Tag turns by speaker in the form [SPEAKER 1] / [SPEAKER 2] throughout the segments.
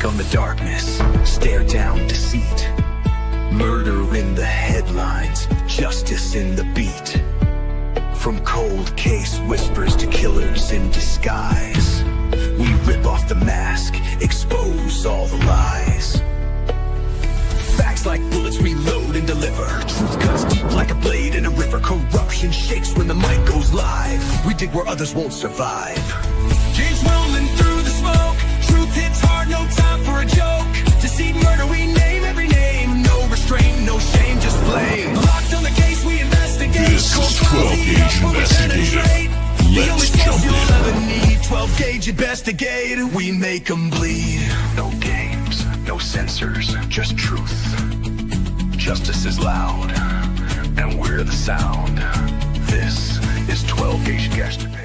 [SPEAKER 1] on the darkness, stare down deceit. Murder in the headlines, justice in the beat. From cold case whispers to killers in disguise, we rip off the mask, expose all the lies. Facts like bullets reload and deliver. Truth cuts deep like a blade in a river. Corruption shakes when the mic goes live. We dig where others won't survive. James rolling through the smoke. Truth hits hard, no time for a joke. Deceit, murder, we name every name. No restraint, no shame, just blame. Locked on the case, we investigate.
[SPEAKER 2] This is 12 Gauge Investigative. Let's jump in.
[SPEAKER 1] You'll ever need 12 Gauge Investigate. We make them bleed. No games, no censors, just truth. Justice is loud, and we're the sound. This is 12 Gauge Investigative.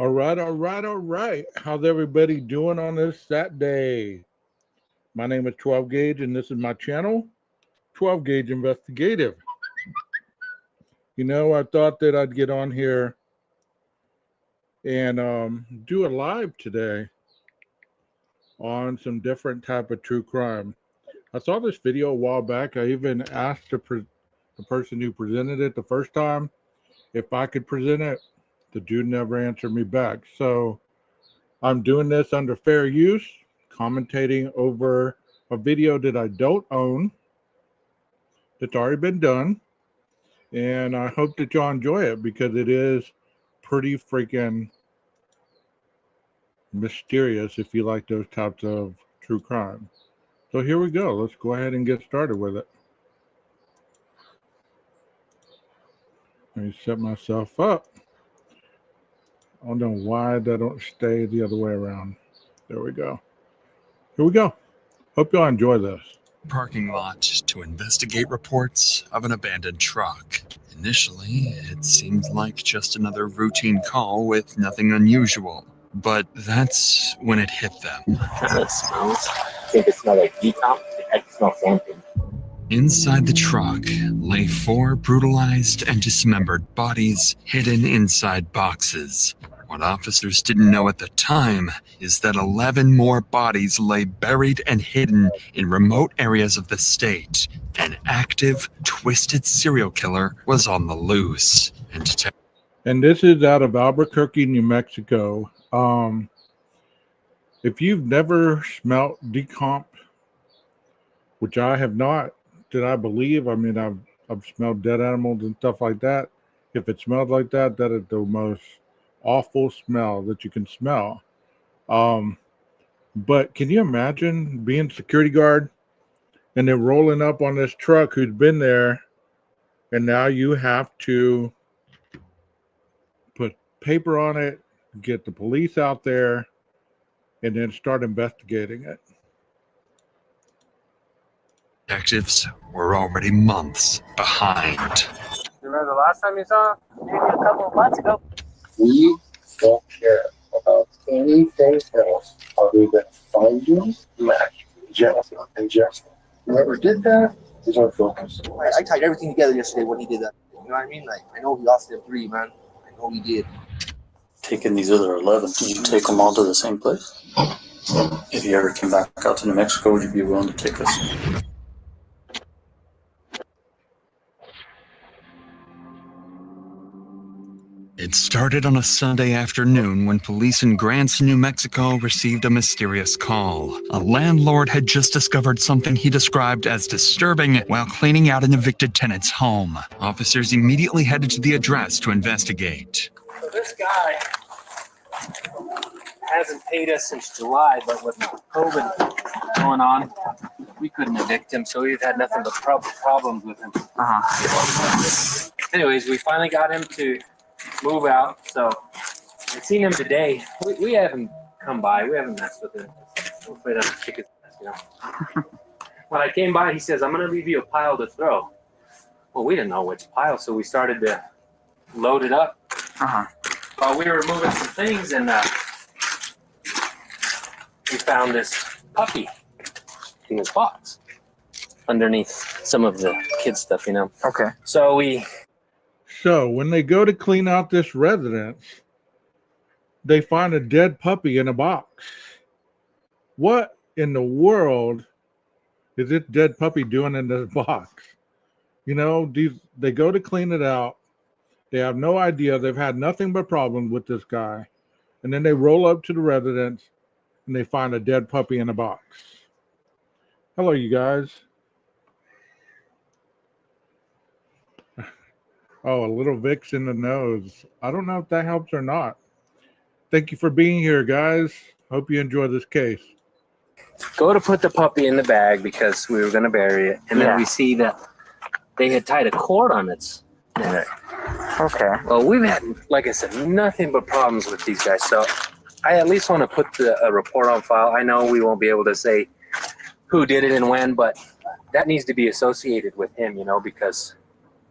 [SPEAKER 3] All right. How's everybody doing on this Saturday? My name is 12 Gauge, and this is my channel, 12 Gauge Investigative. You know, I thought that I'd get on here and do a live today on some different type of true crime. I saw this video a while back. I even asked the person who presented it the first time if I could present it. The dude never answered me back. So I'm doing this under fair use, commentating over a video that I don't own, that's already been done. And I hope that y'all enjoy it because it is pretty freaking mysterious if you like those types of true crime. So here we go. Let's go ahead and get started with it. Let me set myself up. I don't know why that don't stay the other way around. There we go. Here we go. Hope y'all enjoy this.
[SPEAKER 4] Parking lot to investigate reports of an abandoned truck. Initially, it seemed like just another routine call with nothing unusual. But that's when it hit them.
[SPEAKER 5] It smells. I think it smells like decomp. I can smell something.
[SPEAKER 4] Inside the truck lay 4 brutalized and dismembered bodies hidden inside boxes. What officers didn't know at the time is that 11 more bodies lay buried and hidden in remote areas of the state. An active, twisted serial killer was on the loose.
[SPEAKER 3] And this is out of Albuquerque, New Mexico. If you've never smelt decomp, which I have not, did I believe? I mean, I've smelled dead animals and stuff like that. If it smelled like that, that is the most awful smell that you can smell. But can you imagine being security guard and then rolling up on this truck who's been there, and now you have to put paper on it, get the police out there, and then start investigating it.
[SPEAKER 4] Detectives were already months behind.
[SPEAKER 6] Remember the last time you saw him?
[SPEAKER 7] Maybe a couple of months ago.
[SPEAKER 5] We don't care about anything else other than finding Mac, Jennifer, and Jessica. Whoever did that is our focus.
[SPEAKER 7] I tied everything together yesterday when he did that. You know what I mean? Like, I know he lost them 3, man. I know he did.
[SPEAKER 8] Taking these other 11, did you take them all to the same place? If you ever came back out to New Mexico, would you be willing to take us?
[SPEAKER 4] It started on a Sunday afternoon when police in Grants, New Mexico received a mysterious call. A landlord had just discovered something he described as disturbing while cleaning out an evicted tenant's home. Officers immediately headed to the address to investigate.
[SPEAKER 6] So this guy hasn't paid us since July, but with COVID going on, we couldn't evict him, so we've had nothing but problems with him. Anyways, we finally got him to move out, so I've seen him today. We haven't come by, we haven't messed with him. I'm afraid I'm chicken, you know. When I came by, he says, "I'm gonna leave you a pile to throw." well, we didn't know which pile, so we started to load it up. While we were moving some things, and we found this puppy in this box underneath some of the kids' stuff, you know.
[SPEAKER 9] Okay.
[SPEAKER 3] So when they go to clean out this residence, they find a dead puppy in a box. What in the world is this dead puppy doing in this box? You know, they go to clean it out. They have no idea. They've had nothing but problems with this guy. And then they roll up to the residence and they find a dead puppy in a box. Hello, you guys. Oh, a little Vicks in the nose. I don't know if that helps or not. Thank you for being here, guys. Hope you enjoy this case.
[SPEAKER 6] Go to put the puppy in the bag because we were going to bury it. And then we see that they had tied a cord on its neck.
[SPEAKER 9] Okay.
[SPEAKER 6] Well, we've had, like I said, nothing but problems with these guys. So I at least want to put a report on file. I know we won't be able to say who did it and when, but that needs to be associated with him, you know, because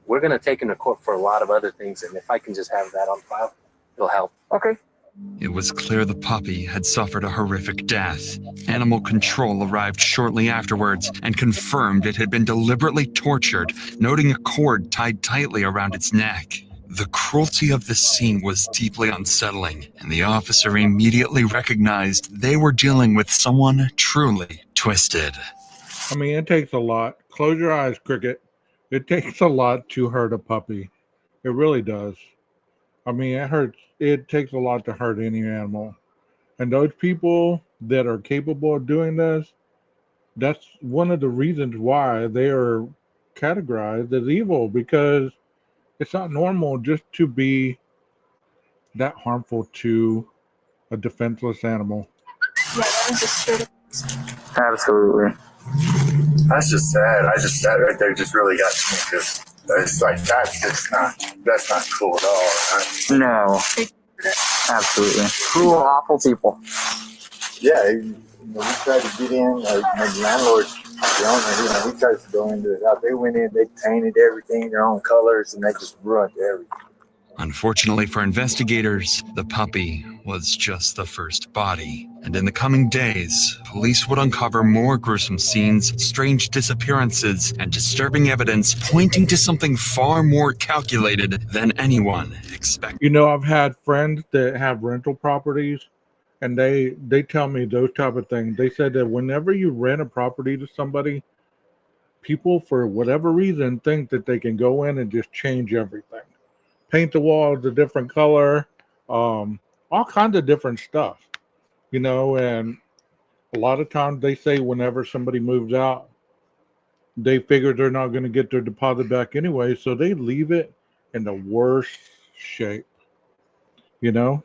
[SPEAKER 6] we're going to take him to court for a lot of other things. And if I can just have that on file, it'll help.
[SPEAKER 9] Okay.
[SPEAKER 4] It was clear the puppy had suffered a horrific death. Animal control arrived shortly afterwards and confirmed it had been deliberately tortured, noting a cord tied tightly around its neck. The cruelty of the scene was deeply unsettling, and the officer immediately recognized they were dealing with someone truly twisted.
[SPEAKER 3] I mean, it takes a lot. Close your eyes, Cricket. It takes a lot to hurt a puppy. It really does. I mean, it hurts. It takes a lot to hurt any animal. And those people that are capable of doing this, that's one of the reasons why they are categorized as evil, because it's not normal just to be that harmful to a defenseless animal.
[SPEAKER 10] Yeah, that was just straight up.
[SPEAKER 9] Absolutely.
[SPEAKER 5] That's just sad. That right there just really got to me because it's like, that's not cool at all.
[SPEAKER 9] No. Absolutely. Cruel, awful people.
[SPEAKER 5] Yeah, we tried to get in, the landlord, the owner, he tries to go into the house. They went in, they painted everything their own colors, and they just ruined everything.
[SPEAKER 4] Unfortunately for investigators, the puppy was just the first body. And in the coming days, police would uncover more gruesome scenes, strange disappearances, and disturbing evidence pointing to something far more calculated than anyone expected.
[SPEAKER 3] You know, I've had friends that have rental properties, and they tell me those type of things. They said that whenever you rent a property to somebody, people, for whatever reason, think that they can go in and just change everything. Paint the walls a different color, all kinds of different stuff, you know. And a lot of times they say whenever somebody moves out, they figure they're not going to get their deposit back anyway, so they leave it in the worst shape, you know.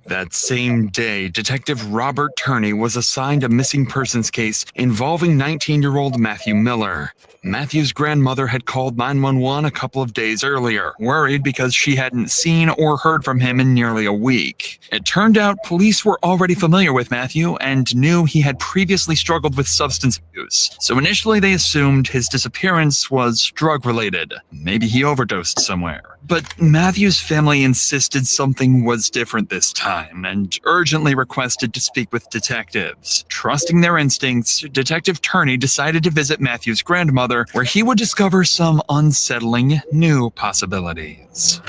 [SPEAKER 4] That same day, Detective Robert Turney was assigned a missing persons case involving 19-year-old Matthew Miller. Matthew's grandmother had called 911 a couple of days earlier, worried because she hadn't seen or heard from him in nearly a week. It turned out police were already familiar with Matthew and knew he had previously struggled with substance abuse. So initially they assumed his disappearance was drug-related. Maybe he overdosed somewhere. But Matthew's family insisted something was different this time and urgently requested to speak with detectives. Trusting their instincts, Detective Turney decided to visit Matthew's grandmother, where he would discover some unsettling new possibilities.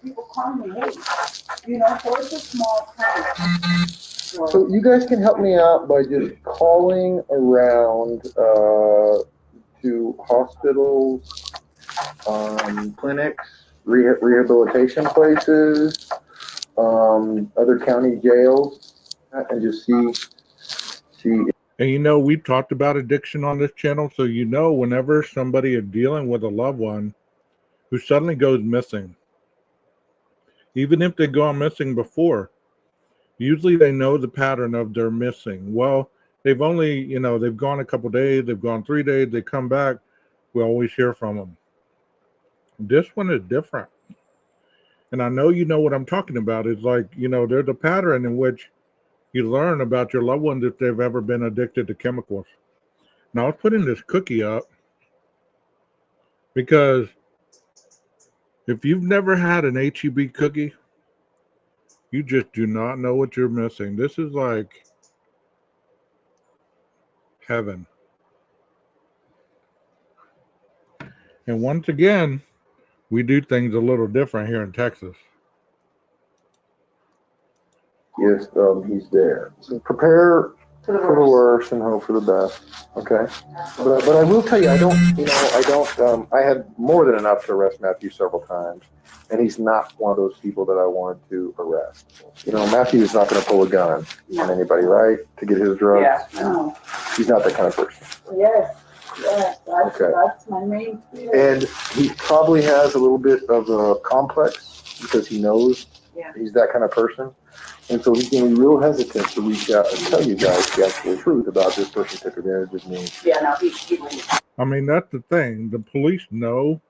[SPEAKER 11] People call me, hey, you know, so it's a small town.
[SPEAKER 5] So you guys can help me out by just calling around to hospitals, clinics, rehabilitation places, other county jails, and just see.
[SPEAKER 3] And you know, we've talked about addiction on this channel, so you know, whenever somebody is dealing with a loved one who suddenly goes missing, even if they've gone missing before, usually they know the pattern of their missing. Well, they've only, you know, they've gone a couple days, they've gone 3 days, they come back, we always hear from them. This one is different. And I know you know what I'm talking about. It's like, you know, there's a pattern in which you learn about your loved ones if they've ever been addicted to chemicals. Now, I was putting this cookie up because if you've never had an HEB cookie, you just do not know what you're missing. This is like heaven. And once again, we do things a little different here in Texas.
[SPEAKER 5] Yes, he's there. So prepare for the worst and hope for the best. Okay, but I will tell you, I had more than enough to arrest Matthew several times, and he's not one of those people that I wanted to arrest. Matthew is not going to pull a gun on anybody, right? To get his drugs.
[SPEAKER 11] Yeah, no.
[SPEAKER 5] He's not that kind of person.
[SPEAKER 11] Yes,
[SPEAKER 5] Okay.
[SPEAKER 11] that's my main fear.
[SPEAKER 5] And he probably has a little bit of a complex because he knows he's that kind of person. And so he's going to be real hesitant to reach out and tell you guys the actual truth about this person took advantage of me.
[SPEAKER 11] Yeah, no, he wouldn't.
[SPEAKER 3] I mean, that's the thing. The police know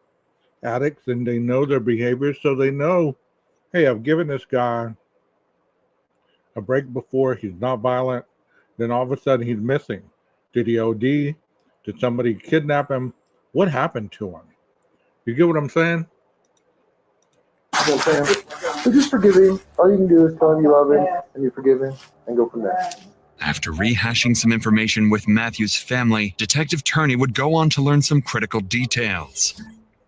[SPEAKER 3] addicts and they know their behavior, so they know, hey, I've given this guy a break before. He's not violent. Then all of a sudden he's missing. Did he OD? Did somebody kidnap him? What happened to him? You get what I'm saying?
[SPEAKER 5] You know what I'm saying? So just forgive him. All you can do is tell him you love him and you forgive him and go from there.
[SPEAKER 4] After rehashing some information with Matthew's family, Detective Turney would go on to learn some critical details.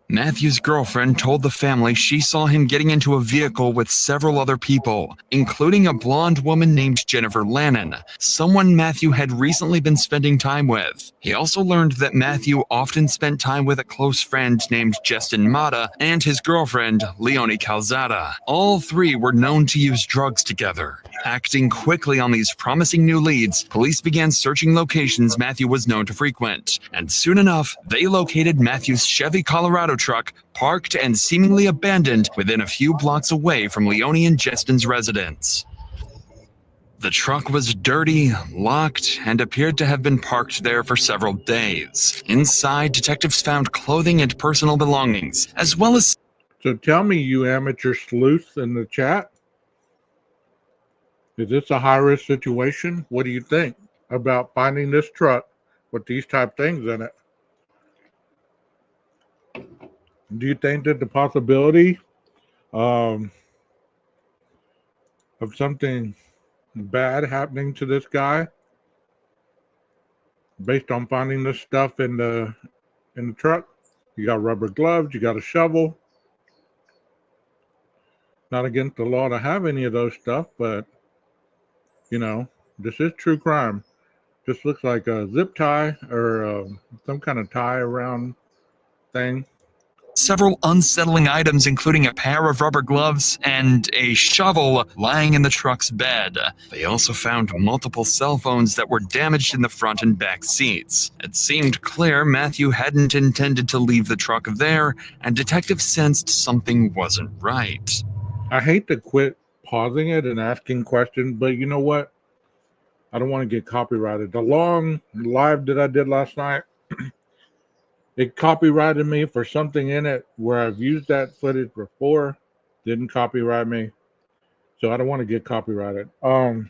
[SPEAKER 4] Matthew's girlfriend told the family she saw him getting into a vehicle with several other people, including a blonde woman named Jennifer Lannon, someone Matthew had recently been spending time with. He also learned that Matthew often spent time with a close friend named Justin Mata and his girlfriend, Leonie Calzada. All three were known to use drugs together. Acting quickly on these promising new leads, police began searching locations Matthew was known to frequent, and soon enough, they located Matthew's Chevy Colorado truck parked and seemingly abandoned within a few blocks away from Leonie and Justin's residence. The truck was dirty, locked, and appeared to have been parked there for several days. Inside, detectives found clothing and personal belongings, as well as...
[SPEAKER 3] So tell me, you amateur sleuths in the chat, is this a high-risk situation? What do you think about finding this truck with these type things in it? Do you think that the possibility of something bad happening to this guy based on finding this stuff in the truck? You got rubber gloves, you got a shovel. Not against the law to have any of those stuff, but this is true crime. This looks like a zip tie or some kind of tie around thing.
[SPEAKER 4] Several unsettling items, including a pair of rubber gloves and a shovel lying in the truck's bed. They also found multiple cell phones that were damaged in the front and back seats. It seemed clear Matthew hadn't intended to leave the truck there, and detectives sensed something wasn't right.
[SPEAKER 3] I hate to quit pausing it and asking questions, but you know what? I don't want to get copyrighted. The long live that I did last night, it copyrighted me for something in it where I've used that footage before, didn't copyright me. So I don't want to get copyrighted. I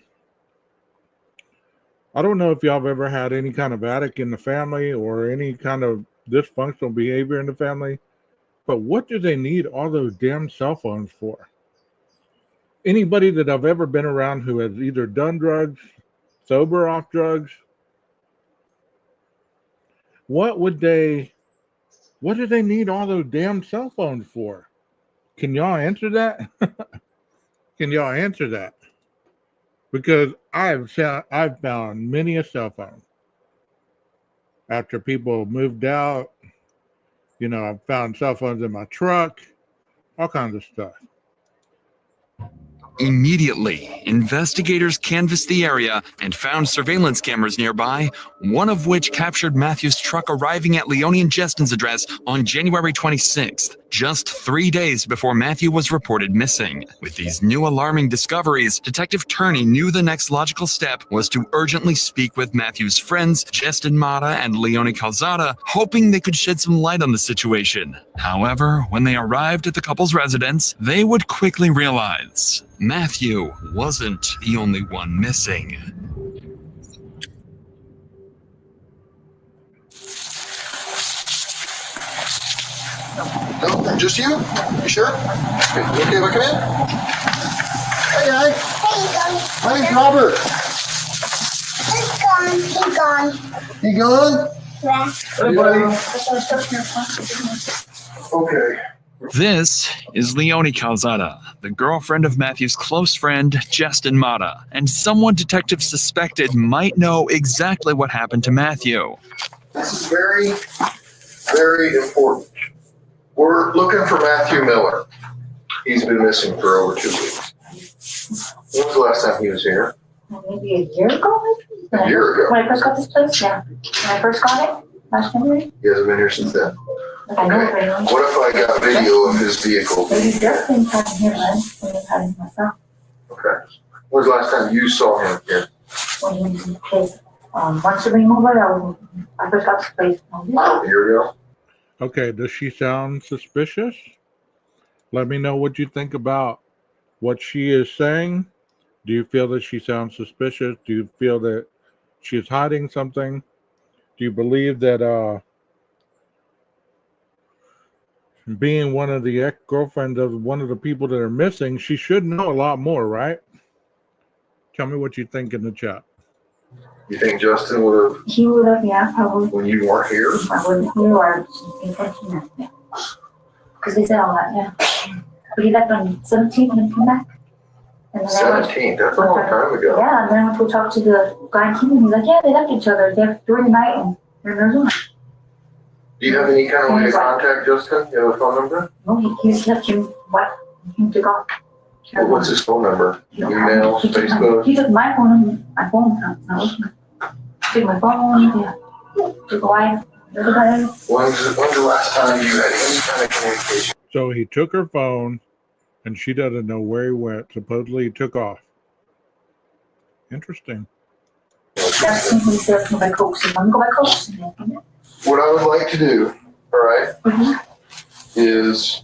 [SPEAKER 3] don't know if y'all have ever had any kind of addict in the family or any kind of dysfunctional behavior in the family, but what do they need all those damn cell phones for? Anybody that I've ever been around who has either done drugs, sober off drugs, what do they need all those damn cell phones for? Can y'all answer that? Can y'all answer that? Because I've found many a cell phone after people moved out. I've found cell phones in my truck, all kinds of stuff.
[SPEAKER 4] Immediately, investigators canvassed the area and found surveillance cameras nearby, one of which captured Matthew's truck arriving at Leonie and Justin's address on January 26th, just 3 days before Matthew was reported missing. With these new alarming discoveries, Detective Turney knew the next logical step was to urgently speak with Matthew's friends, Justin Mata and Leone Calzada, hoping they could shed some light on the situation. However, when they arrived at the couple's residence, they would quickly realize Matthew wasn't the only one missing.
[SPEAKER 5] No, just you? You sure? Okay, you okay if I come in? Hey, guy.
[SPEAKER 11] Hey,
[SPEAKER 5] My name's Robert.
[SPEAKER 11] he's gone.
[SPEAKER 5] You gone?
[SPEAKER 11] Yeah.
[SPEAKER 5] Hey, buddy. Okay.
[SPEAKER 4] This is Leone Calzada, the girlfriend of Matthew's close friend, Justin Mata, and someone detectives suspected might know exactly what happened to Matthew.
[SPEAKER 5] This is very, very important. We're looking for Matthew Miller. He's been missing for over 2 weeks. When was the last time he was here?
[SPEAKER 10] Maybe a year ago, maybe?
[SPEAKER 5] A year ago.
[SPEAKER 10] When I first got this place, yeah. When I first got it, last January.
[SPEAKER 5] He hasn't been here since then.
[SPEAKER 10] Like I know it very well.
[SPEAKER 5] What if I got video of his vehicle?
[SPEAKER 10] Maybe Justin had him here, man. When he had him myself.
[SPEAKER 5] Okay. When was the last time you saw him here?
[SPEAKER 10] When he was in the place. Once you bring him over, I first got this place.
[SPEAKER 5] A year ago?
[SPEAKER 3] Okay, does she sound suspicious? Let me know what you think about what she is saying. Do you feel that she sounds suspicious? Do you feel that she's hiding something? Do you believe that being one of the ex-girlfriends of one of the people that are missing, she should know a lot more, right? Tell me what you think in the chat.
[SPEAKER 5] You think Justin would have,
[SPEAKER 10] He would have, yeah, probably.
[SPEAKER 5] when you weren't here?
[SPEAKER 10] I wasn't here or intention, yeah. Because they said all that, yeah. But he left on 17th and then came back. And then I went,
[SPEAKER 5] 17, that's a long time ago.
[SPEAKER 10] yeah, and then I went to talk to the guy in Kingman. He's like, yeah, they left each other there during the night and they're in Arizona.
[SPEAKER 5] Do you have any kind of way to contact Justin? You have a phone number?
[SPEAKER 10] No, he left him, what? He took off.
[SPEAKER 5] Well, what's his phone number?
[SPEAKER 10] He don't have it.
[SPEAKER 5] Email,
[SPEAKER 10] He took
[SPEAKER 5] Facebook?
[SPEAKER 10] He took my phone and my phone. Took my phone, yeah. Took a wife.
[SPEAKER 5] When's the last time you had any kind of communication?
[SPEAKER 3] So he took her phone, and she doesn't know where he went. Supposedly he took off. Interesting.
[SPEAKER 10] That's simply said to my coach. I'm going to coach.
[SPEAKER 5] What I would like to do, all right, is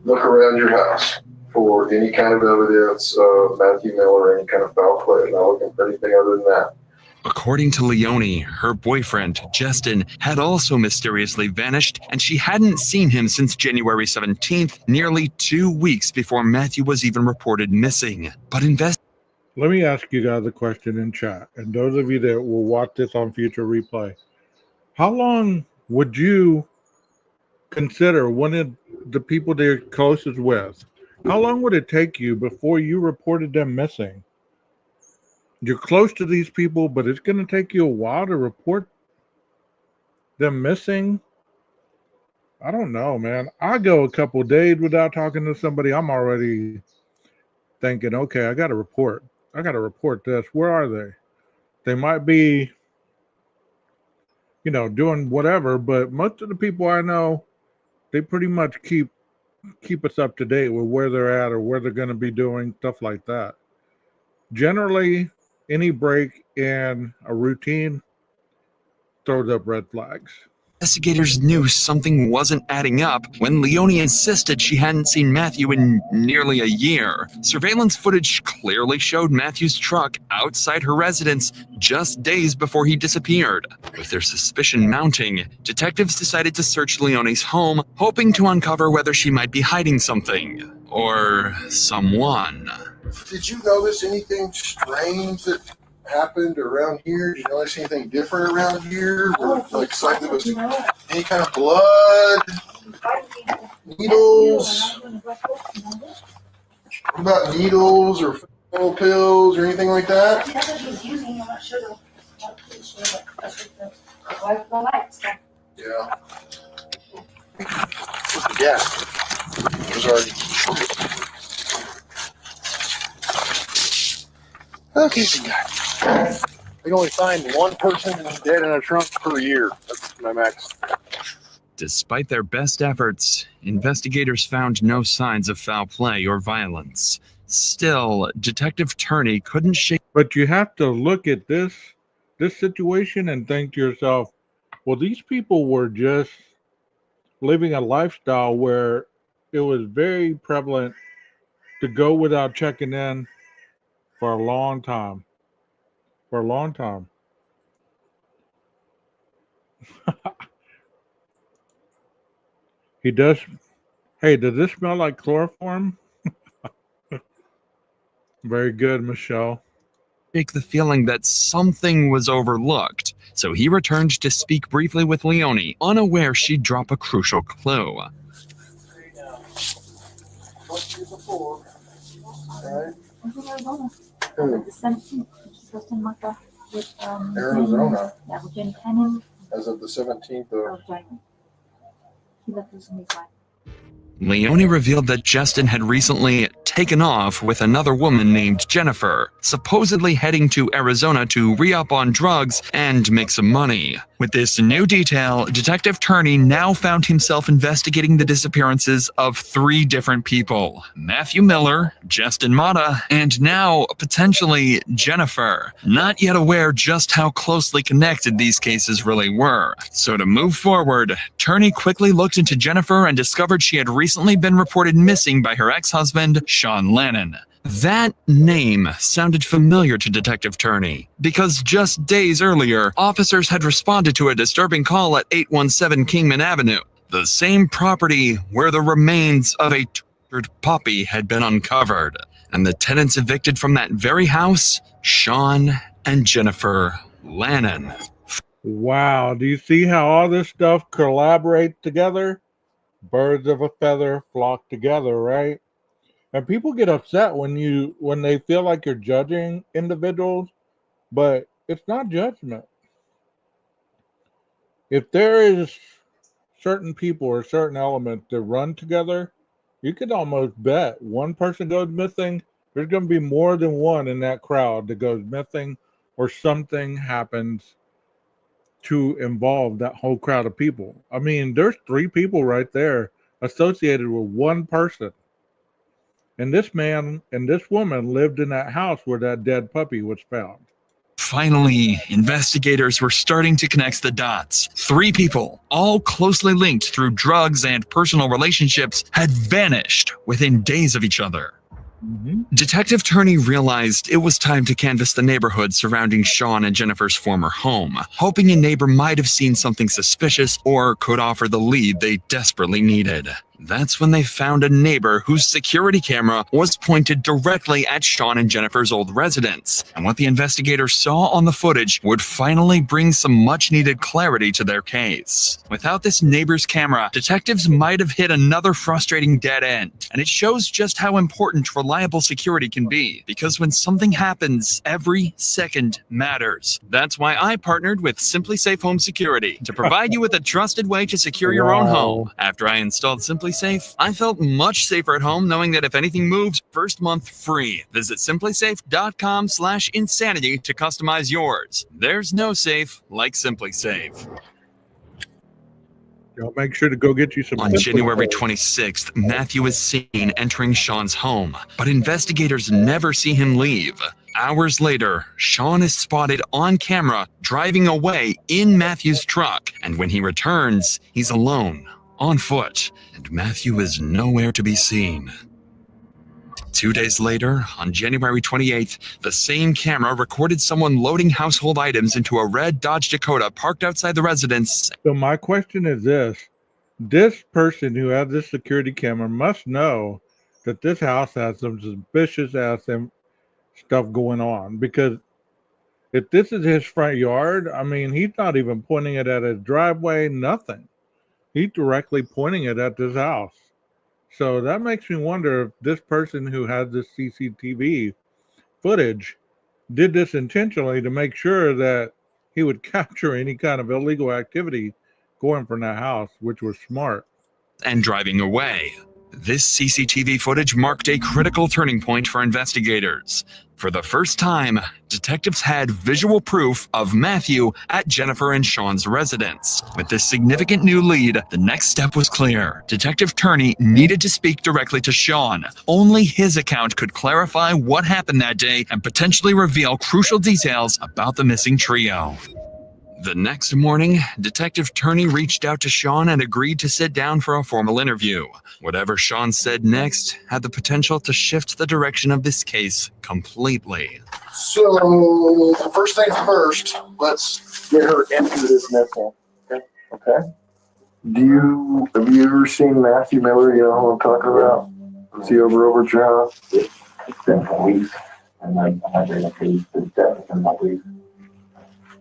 [SPEAKER 5] look around your house for any kind of evidence of Matthew Miller, any kind of foul play. I'm not looking for anything other than that.
[SPEAKER 4] According to Leone, her boyfriend, Justin, had also mysteriously vanished, and she hadn't seen him since January 17th, nearly 2 weeks before Matthew was even reported missing. But
[SPEAKER 3] Let me ask you guys a question in chat, and those of you that will watch this on future replay. How long would you consider one of the people they're closest with? How long would it take you before you reported them missing? You're close to these people, but it's going to take you a while to report them missing. I don't know, man. I go a couple of days without talking to somebody. I'm already thinking, okay, I got to report. I got to report this. Where are they? They might be, doing whatever, but most of the people I know, they pretty much keep us up to date with where they're at or where they're going to be doing, stuff like that. Generally, any break in a routine throws up red flags.
[SPEAKER 4] investigators knew something wasn't adding up when Leone insisted she hadn't seen Matthew in nearly a year. Surveillance footage clearly showed Matthew's truck outside her residence just days before he disappeared. With their suspicion mounting, detectives decided to search Leone's home, hoping to uncover whether she might be hiding something. Or someone.
[SPEAKER 5] Did you notice anything strange that happened around here? Did you notice anything different around here? Like there was any kind of blood, needles? What about needles or fentanyl pills or anything like that? Yeah. Yeah. It was already. Okay, I can only find one person dead in a trunk per year. That's my max.
[SPEAKER 4] Despite their best efforts, investigators found no signs of foul play or violence. Still, Detective Turney couldn't shake.
[SPEAKER 3] But you have to look at this situation and think to yourself, well, these people were just living a lifestyle where it was very prevalent to go without checking in for a long time. For a long time. He does. Hey, does this smell like chloroform? Very good, Michelle.
[SPEAKER 4] The feeling that something was overlooked, so he returned to speak briefly with Leonie, unaware she'd drop a crucial clue.
[SPEAKER 10] The 17th, she goes to Mecca with
[SPEAKER 5] Arizona,
[SPEAKER 10] yeah, with Jen Cannon
[SPEAKER 5] as of the 17th of
[SPEAKER 10] of January. He left us in his life.
[SPEAKER 4] Leonie revealed that Justin had recently taken off with another woman named Jennifer, supposedly heading to Arizona to re-up on drugs and make some money. With this new detail, Detective Turney now found himself investigating the disappearances of 3 different people: Matthew Miller, Justin Mata, and now, potentially, Jennifer. Not yet aware just how closely connected these cases really were. So to move forward, Turney quickly looked into Jennifer and discovered she had recently been reported missing by her ex-husband, Sean Lannon. That name sounded familiar to Detective Turney, because just days earlier, officers had responded to a disturbing call at 817 Kingman Avenue, the same property where the remains of a tortured puppy had been uncovered. And the tenants evicted from that very house, Sean and Jennifer Lannon.
[SPEAKER 3] Wow. Do you see how all this stuff collaborates together? Birds of a feather flock together, right? And people get upset when they feel like you're judging individuals, but it's not judgment. If there is certain people or certain elements that run together, you could almost bet one person goes missing, there's going to be more than one in that crowd that goes missing, or something happens to involve that whole crowd of people. I mean, there's 3 people right there associated with one person. And this man and this woman lived in that house where that dead puppy was found.
[SPEAKER 4] Finally, investigators were starting to connect the dots. 3 people, all closely linked through drugs and personal relationships, had vanished within days of each other. Detective Turney realized it was time to canvass the neighborhood surrounding Sean and Jennifer's former home, hoping a neighbor might have seen something suspicious or could offer the lead they desperately needed. That's when they found a neighbor whose security camera was pointed directly at Sean and Jennifer's old residence. And what the investigators saw on the footage would finally bring some much-needed clarity to their case. Without this neighbor's camera, detectives might have hit another frustrating dead end. And it shows just how important reliable security can be, because when something happens, every second matters. That's why I partnered with Simply Safe Home Security to provide you with a trusted way to secure your own home. After I installed Simply Safe, I felt much safer at home knowing that if anything moves, first month free. Visit simplysafe.com/insanity to customize yours. There's no safe like Simply Safe.
[SPEAKER 3] Y'all make sure to go get you some.
[SPEAKER 4] On January 26th, Matthew is seen entering Sean's home, but investigators never see him leave. Hours later, Sean is spotted on camera driving away in Matthew's truck, and when he returns, he's alone, on foot, and Matthew is nowhere to be seen. 2 days later, on January 28th, the same camera recorded someone loading household items into a red Dodge Dakota parked outside the residence.
[SPEAKER 3] So my question is this person who has this security camera must know that this house has some suspicious ass stuff going on, because if this is his front yard, I mean, he's not even pointing it at his driveway, nothing. He's directly pointing it at this house. So that makes me wonder if this person who had this CCTV footage did this intentionally to make sure that he would capture any kind of illegal activity going from that house, which was smart.
[SPEAKER 4] And driving away. This CCTV footage marked a critical turning point for investigators. For the first time, detectives had visual proof of Matthew at Jennifer and Sean's residence. With this significant new lead, the next step was clear. Detective Turney needed to speak directly to Sean. Only his account could clarify what happened that day and potentially reveal crucial details about the missing trio. The next morning, Detective Turney reached out to Sean and agreed to sit down for a formal interview. Whatever Sean said next had the potential to shift the direction of this case completely.
[SPEAKER 5] So, first things first, let's get her into this missing. Okay? Have you ever seen Matthew Miller? You know who I'm talking about? Was he over at your house?
[SPEAKER 12] It's been weeks, and I'm in a case that's definitely not weeks.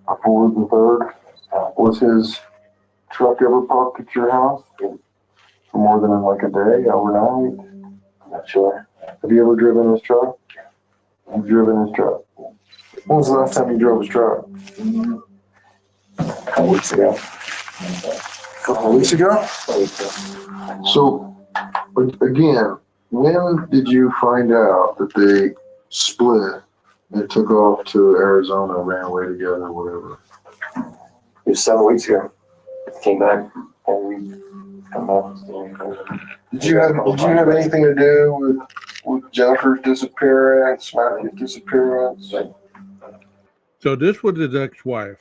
[SPEAKER 5] A fourth and third. Was his truck ever parked at your house for more than like a day, overnight?
[SPEAKER 12] I'm not sure.
[SPEAKER 5] Have you ever driven his truck? You've driven his truck. When was the last time you drove his truck?
[SPEAKER 12] A couple weeks ago.
[SPEAKER 5] A couple of weeks ago? So, again, when did you find out that they split? They took off to Arizona, ran away together, whatever.
[SPEAKER 12] It was 7 weeks ago. Came back and we come back.
[SPEAKER 5] Did you have anything to do with Jennifer's disappearance, Matthew's disappearance?
[SPEAKER 3] So this was his ex-wife.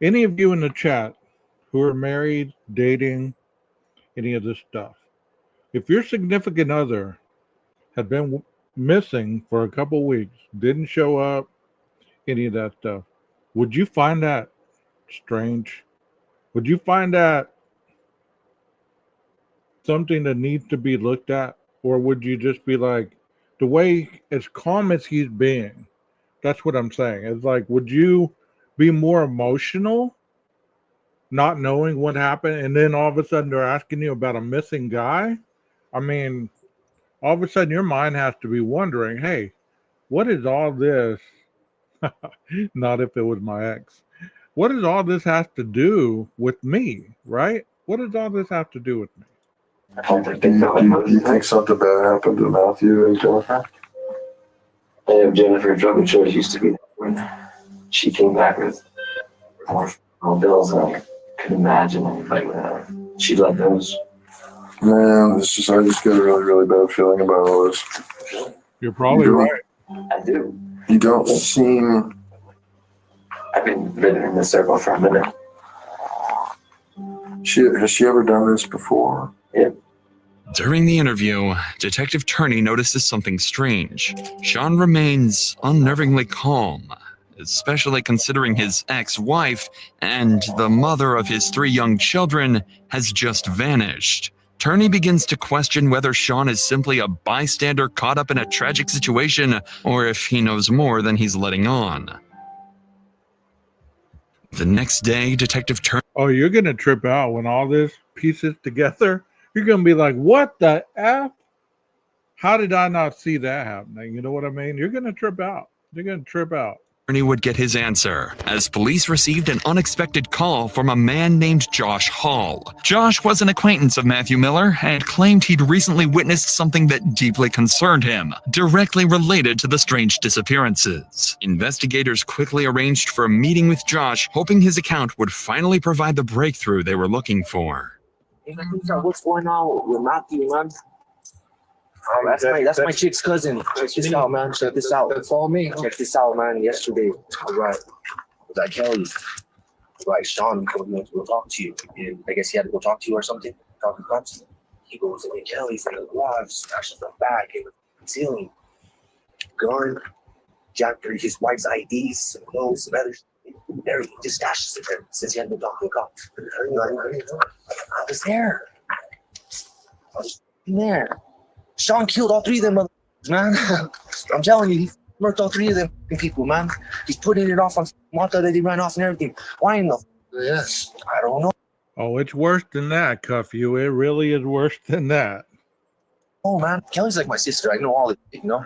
[SPEAKER 3] Any of you in the chat who are married, dating, any of this stuff, if your significant other had been missing for a couple weeks, didn't show up, any of that stuff, would you find that strange? Would you find that something that needs to be looked at? Or would you just be like, the way as calm as he's being, that's what I'm saying. It's like, would you be more emotional not knowing what happened, and then all of a sudden they're asking you about a missing guy? I mean, all of a sudden your mind has to be wondering, hey, what is all this? Not if it was my ex. What does all this have to do with me, right? What does all this have to do with me?
[SPEAKER 5] Do you think something bad happened to Matthew and Jennifer?
[SPEAKER 12] I know Jennifer drug and choice used to be when she came back with more bills, and I couldn't imagine anybody with her. She let those.
[SPEAKER 5] Man, I just get a really, really bad feeling about all this.
[SPEAKER 3] You're probably right.
[SPEAKER 12] I do.
[SPEAKER 5] You don't seem.
[SPEAKER 12] I've been living in this circle for a minute.
[SPEAKER 5] Has she ever done this before?
[SPEAKER 12] Yeah.
[SPEAKER 4] During the interview, Detective Turney notices something strange. Sean remains unnervingly calm, especially considering his ex-wife and the mother of his 3 young children has just vanished. Turney begins to question whether Sean is simply a bystander caught up in a tragic situation, or if he knows more than he's letting on. The next day, Detective Turney...
[SPEAKER 3] Oh, you're going to trip out when all this pieces together. You're going to be like, what the F? How did I not see that happening? You know what I mean? You're going to trip out. You're going to trip out.
[SPEAKER 4] Turney would get his answer, as police received an unexpected call from a man named Josh Hall. Josh was an acquaintance of Matthew Miller and claimed he'd recently witnessed something that deeply concerned him, directly related to the strange disappearances. Investigators quickly arranged for a meeting with Josh, hoping his account would finally provide the breakthrough they were looking for.
[SPEAKER 7] Hey, man, what's going on with Matthew, man? That's my chick's cousin. Check this out, man. Check this out. Follow me. Check this out, man. Yesterday, all right, was at Kelly's. Right, Sean told me to go talk to you. And I guess he had to go talk to you or something. Talk to cops. He goes in Kelly's in the garage, smashes the bag in the ceiling. Gun, Jack, his wife's IDs, some clothes, some other everything. Just stashes it there since he had to go talk to the cops. I was there. I was there. Sean killed all 3 of them, man. I'm telling you, he murked all 3 of them people, man. He's putting it off on Martha that he ran off and everything. Why in the yes? I don't know.
[SPEAKER 3] Oh, it's worse than that, Cuff You. It really is worse than that.
[SPEAKER 7] Oh, man. Kelly's like my sister. I know all it, you know.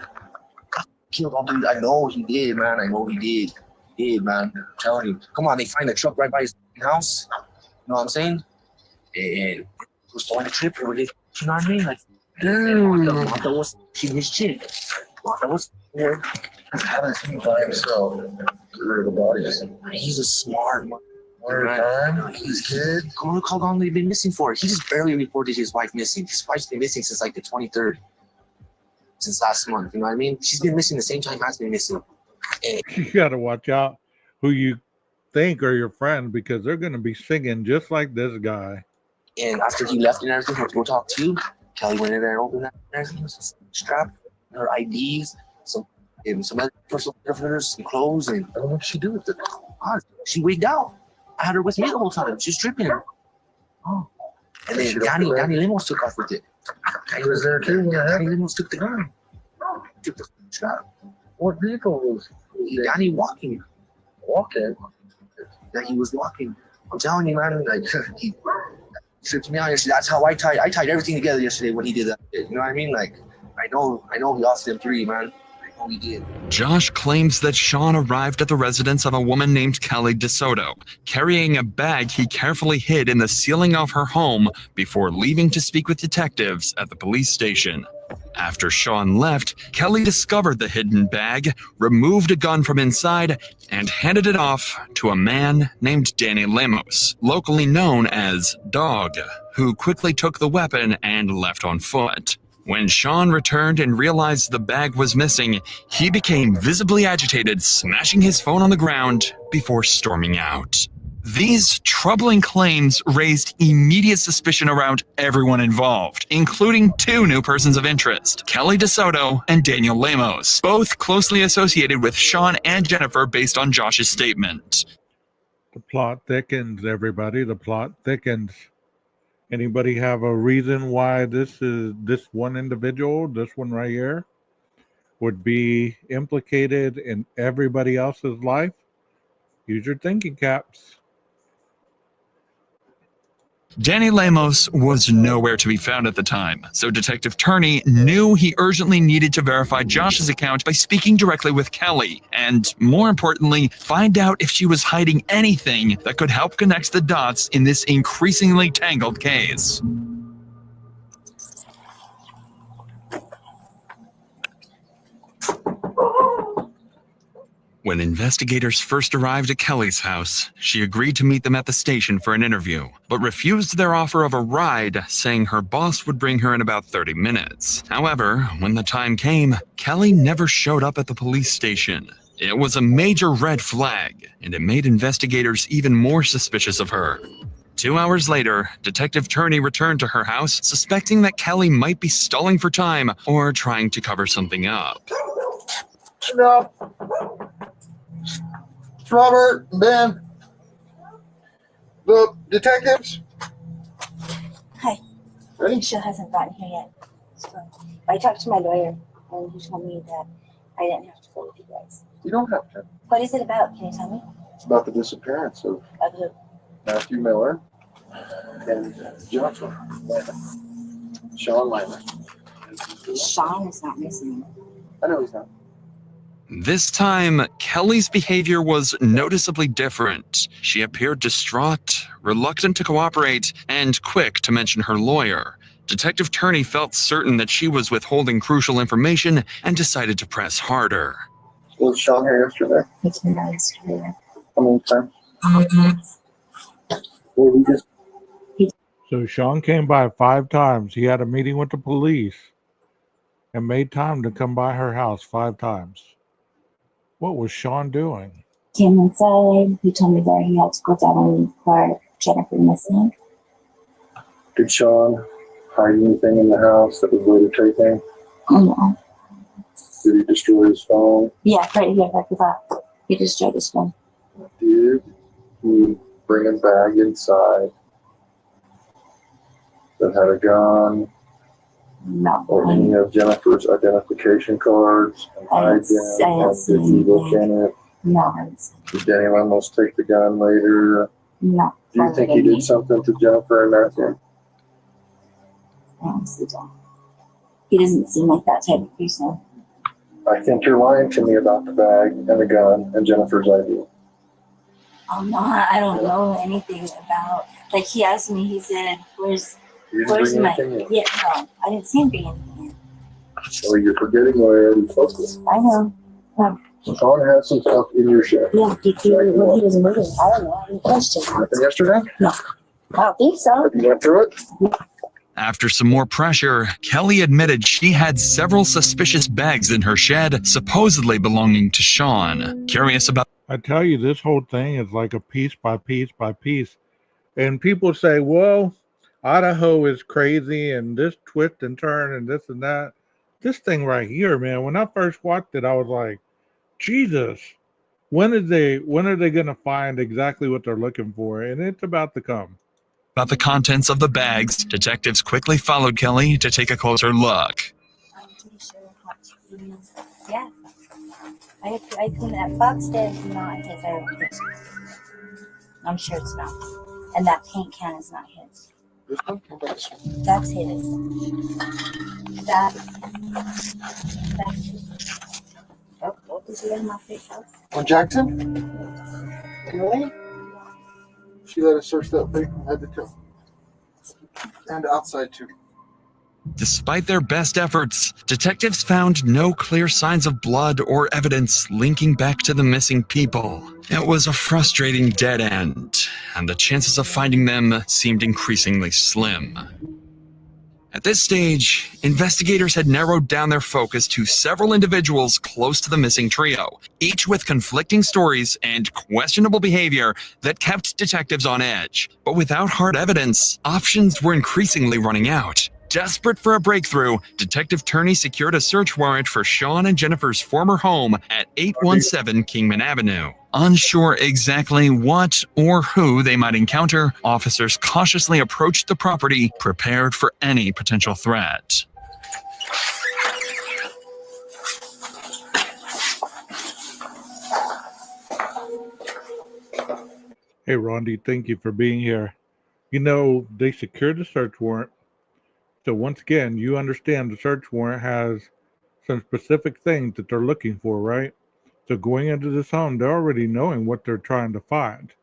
[SPEAKER 7] Killed all 3. I know he did, man. I know he did. He did, man. I'm telling you. Come on, they find the truck right by his house. You know what I'm saying? And he was throwing a trip or you know what I mean? Like, Martha was his chick. Martha was there.
[SPEAKER 5] How does he by himself get rid of the bodies?
[SPEAKER 7] He's a smart man.
[SPEAKER 5] His kid.
[SPEAKER 7] Look how long they've been missing for. He just barely reported his wife missing. His wife's been missing since like the 23rd. Since last month, you know what I mean? She's been missing the same time Matt's been missing.
[SPEAKER 3] You got to watch out who you think are your friends because they're going to be singing just like this guy.
[SPEAKER 7] And after he left and everything, to go talk to, Kelly went in there and opened that and everything. Some strap, her IDs, some other personal stuff for her, some clothes, and
[SPEAKER 5] What did she do with it?
[SPEAKER 7] she wigged out. I had her with me the whole time. She was stripping her.
[SPEAKER 5] Oh.
[SPEAKER 7] And then
[SPEAKER 5] She
[SPEAKER 7] Danny
[SPEAKER 5] left her
[SPEAKER 7] Limos took off with it.
[SPEAKER 5] He was there too when it
[SPEAKER 7] Danny
[SPEAKER 5] happened?
[SPEAKER 7] Limos took the gun. Took the strap.
[SPEAKER 5] What vehicle was
[SPEAKER 7] Danny walking.
[SPEAKER 5] walking?
[SPEAKER 7] That he was walking. I'm telling you, man, like he stripped me out yesterday. That's how I tied everything together yesterday when he did that. You know what I mean? Like I know he lost them 3, man. I know he did.
[SPEAKER 4] Josh claims that Sean arrived at the residence of a woman named Kelly DeSoto, carrying a bag he carefully hid in the ceiling of her home before leaving to speak with detectives at the police station. After Sean left, Kelly discovered the hidden bag, removed a gun from inside, and handed it off to a man named Danny Lemos, locally known as Dog, who quickly took the weapon and left on foot. When Sean returned and realized the bag was missing, he became visibly agitated, smashing his phone on the ground before storming out. These troubling claims raised immediate suspicion around everyone involved, including 2 new persons of interest, Kelly DeSoto and Daniel Lemos, both closely associated with Sean and Jennifer based on Josh's statement.
[SPEAKER 3] The plot thickens, everybody. The plot thickens. Anybody have a reason why this one individual, this one right here, would be implicated in everybody else's life? Use your thinking caps.
[SPEAKER 4] Danny Lemos was nowhere to be found at the time, so Detective Turney knew he urgently needed to verify Josh's account by speaking directly with Kelly, and more importantly, find out if she was hiding anything that could help connect the dots in this increasingly tangled case. When investigators first arrived at Kelly's house, she agreed to meet them at the station for an interview, but refused their offer of a ride, saying her boss would bring her in about 30 minutes. However, when the time came, Kelly never showed up at the police station. It was a major red flag, and it made investigators even more suspicious of her. 2 hours later, Detective Turney returned to her house, suspecting that Kelly might be stalling for time or trying to cover something up.
[SPEAKER 5] No. It's Robert, Ben. The detectives.
[SPEAKER 10] Hi.
[SPEAKER 5] Ready?
[SPEAKER 10] Michelle hasn't gotten here yet. So I talked to my lawyer and he told me that I didn't have to go with you guys.
[SPEAKER 5] You don't have to.
[SPEAKER 10] What is it about? Can you tell me?
[SPEAKER 5] It's about the disappearance of
[SPEAKER 10] Who?
[SPEAKER 5] Matthew Miller and Jennifer Lyman. Sean Lyman.
[SPEAKER 10] Sean is not missing.
[SPEAKER 5] I know he's not.
[SPEAKER 4] This time, Kelly's behavior was noticeably different. She appeared distraught, reluctant to cooperate, and quick to mention her lawyer. Detective Turney felt certain that she was withholding crucial information and decided to press harder.
[SPEAKER 5] Was Sean here yesterday?
[SPEAKER 10] It's been nice to hear.
[SPEAKER 5] How many times? Well, we just
[SPEAKER 3] So Sean came by 5 times. He had a meeting with the police and made time to come by her house 5 times. What was Sean doing?
[SPEAKER 10] Came inside. He told me that he had to go down and report Jennifer missing.
[SPEAKER 5] did Sean hide anything in the house that was later taken?
[SPEAKER 10] No.
[SPEAKER 5] Did he destroy his phone?
[SPEAKER 10] Yeah, right here, like that. He destroyed his phone.
[SPEAKER 5] Did he bring a bag inside that had a gun
[SPEAKER 10] No.
[SPEAKER 5] or any of Jennifer's identification cards and hide them? Or did he look in it?
[SPEAKER 10] No.
[SPEAKER 5] Did Danny Lemos take the gun later?
[SPEAKER 10] No.
[SPEAKER 5] Do you think he did something to Jennifer and Matthew?
[SPEAKER 10] I honestly don't. He doesn't seem like that type of person.
[SPEAKER 5] I think you're lying to me about the bag and the gun and Jennifer's ID.
[SPEAKER 10] Oh no, I don't know anything about. Like he asked me, he said, "Where's
[SPEAKER 5] You
[SPEAKER 10] Where's
[SPEAKER 5] didn't
[SPEAKER 10] my?
[SPEAKER 5] bring anything in.
[SPEAKER 10] Yeah, no, I didn't see him bring anything in.
[SPEAKER 5] Oh, you're forgetting what I already told you.
[SPEAKER 10] I know.
[SPEAKER 5] Sean has some stuff in your shed.
[SPEAKER 10] Yeah, did you, when he was moving? I don't know. I didn't question.
[SPEAKER 5] Happened yesterday?
[SPEAKER 10] I don't think so.
[SPEAKER 5] Have you went through it?
[SPEAKER 4] After some more pressure, Kelly admitted she had several suspicious bags in her shed, supposedly belonging to Sean. Curious about
[SPEAKER 3] I tell you, this whole thing is like a piece by piece by piece. And people say, well, Idaho is crazy and this twist and turn and this and that. This thing right here, man, when I first watched it, I was like, Jesus, when are they going to find exactly what they're looking for? And it's about to come.
[SPEAKER 4] the contents of the bags, detectives quickly followed Kelly to take a closer look.
[SPEAKER 10] I'm pretty sure hot chickens. Yeah. I clean that box there is not his. I'm sure it's not. And that paint can is not his.
[SPEAKER 5] This one? What about this one?
[SPEAKER 10] That's his. That's his. Oh, what is it in my face house?
[SPEAKER 5] On Jackson? Really? She let us search that big head to toe. And outside too.
[SPEAKER 4] Despite their best efforts, detectives found no clear signs of blood or evidence linking back to the missing people. It was a frustrating dead end, and the chances of finding them seemed increasingly slim. At this stage, investigators had narrowed down their focus to several individuals close to the missing trio, each with conflicting stories and questionable behavior that kept detectives on edge. But without hard evidence, options were increasingly running out. Desperate for a breakthrough, Detective Turney secured a search warrant for Sean and Jennifer's former home at 817 Kingman Avenue. Unsure exactly what or who they might encounter, officers cautiously approached the property, prepared for any potential threat.
[SPEAKER 3] Hey, Rondi, thank you for being here. You know, they secured the search warrant. So once again, you understand the search warrant has some specific things that they're looking for, right? So going into this home, they're already knowing what they're trying to find.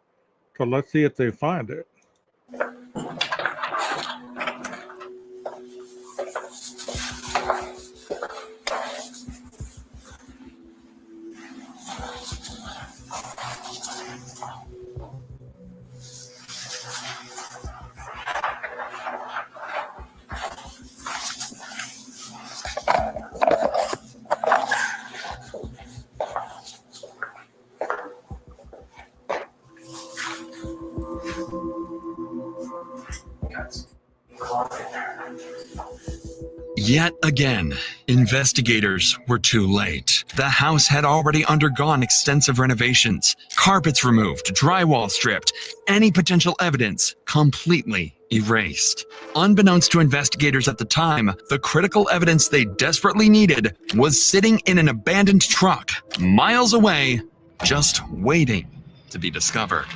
[SPEAKER 3] So let's see if they find it.
[SPEAKER 4] Yet again, investigators were too late. The house had already undergone extensive renovations, carpets removed, drywall stripped, any potential evidence completely erased. Unbeknownst to investigators at the time, the critical evidence they desperately needed was sitting in an abandoned truck, miles away, just waiting to be discovered.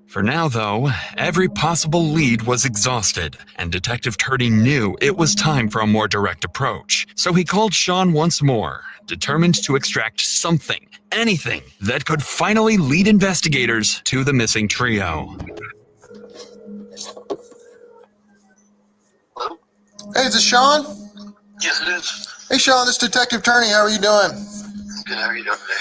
[SPEAKER 4] For now, though, every possible lead was exhausted, and Detective Turney knew it was time for a more direct approach. So he called Sean once more, determined to extract something, anything, that could finally lead investigators to the missing trio.
[SPEAKER 5] Hey, is this Sean?
[SPEAKER 12] Yes, it is.
[SPEAKER 5] Hey, Sean, this is Detective Turney. How are you doing?
[SPEAKER 12] Good, how are you doing today?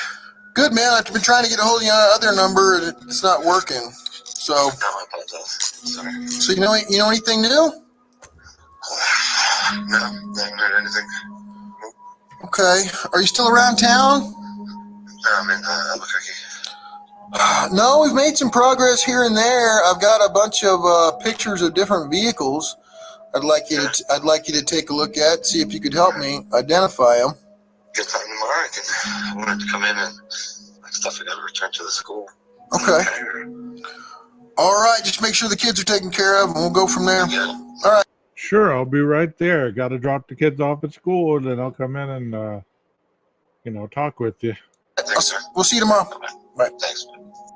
[SPEAKER 5] Good, man. I've been trying to get a hold of your other number, and it's not working. So,
[SPEAKER 12] No, I apologize. Sorry.
[SPEAKER 5] so you know anything new?
[SPEAKER 12] No, I haven't heard anything.
[SPEAKER 5] Okay. Are you still around town?
[SPEAKER 12] No, I'm in Albuquerque.
[SPEAKER 5] No, we've made some progress here and there. I've got a bunch of pictures of different vehicles. I'd like you to take a look at, see if you could help me identify them.
[SPEAKER 12] Good time tomorrow. I wanted to come in and stuff I got to return to the school.
[SPEAKER 5] Okay. All right. Just make sure the kids are taken care of, and we'll go from there.
[SPEAKER 12] Yeah.
[SPEAKER 5] All right.
[SPEAKER 3] Sure, I'll be right there. Got to drop the kids off at school, and then I'll come in and, talk with you.
[SPEAKER 12] Thanks, sir.
[SPEAKER 5] We'll see you tomorrow. Bye.
[SPEAKER 12] Thanks.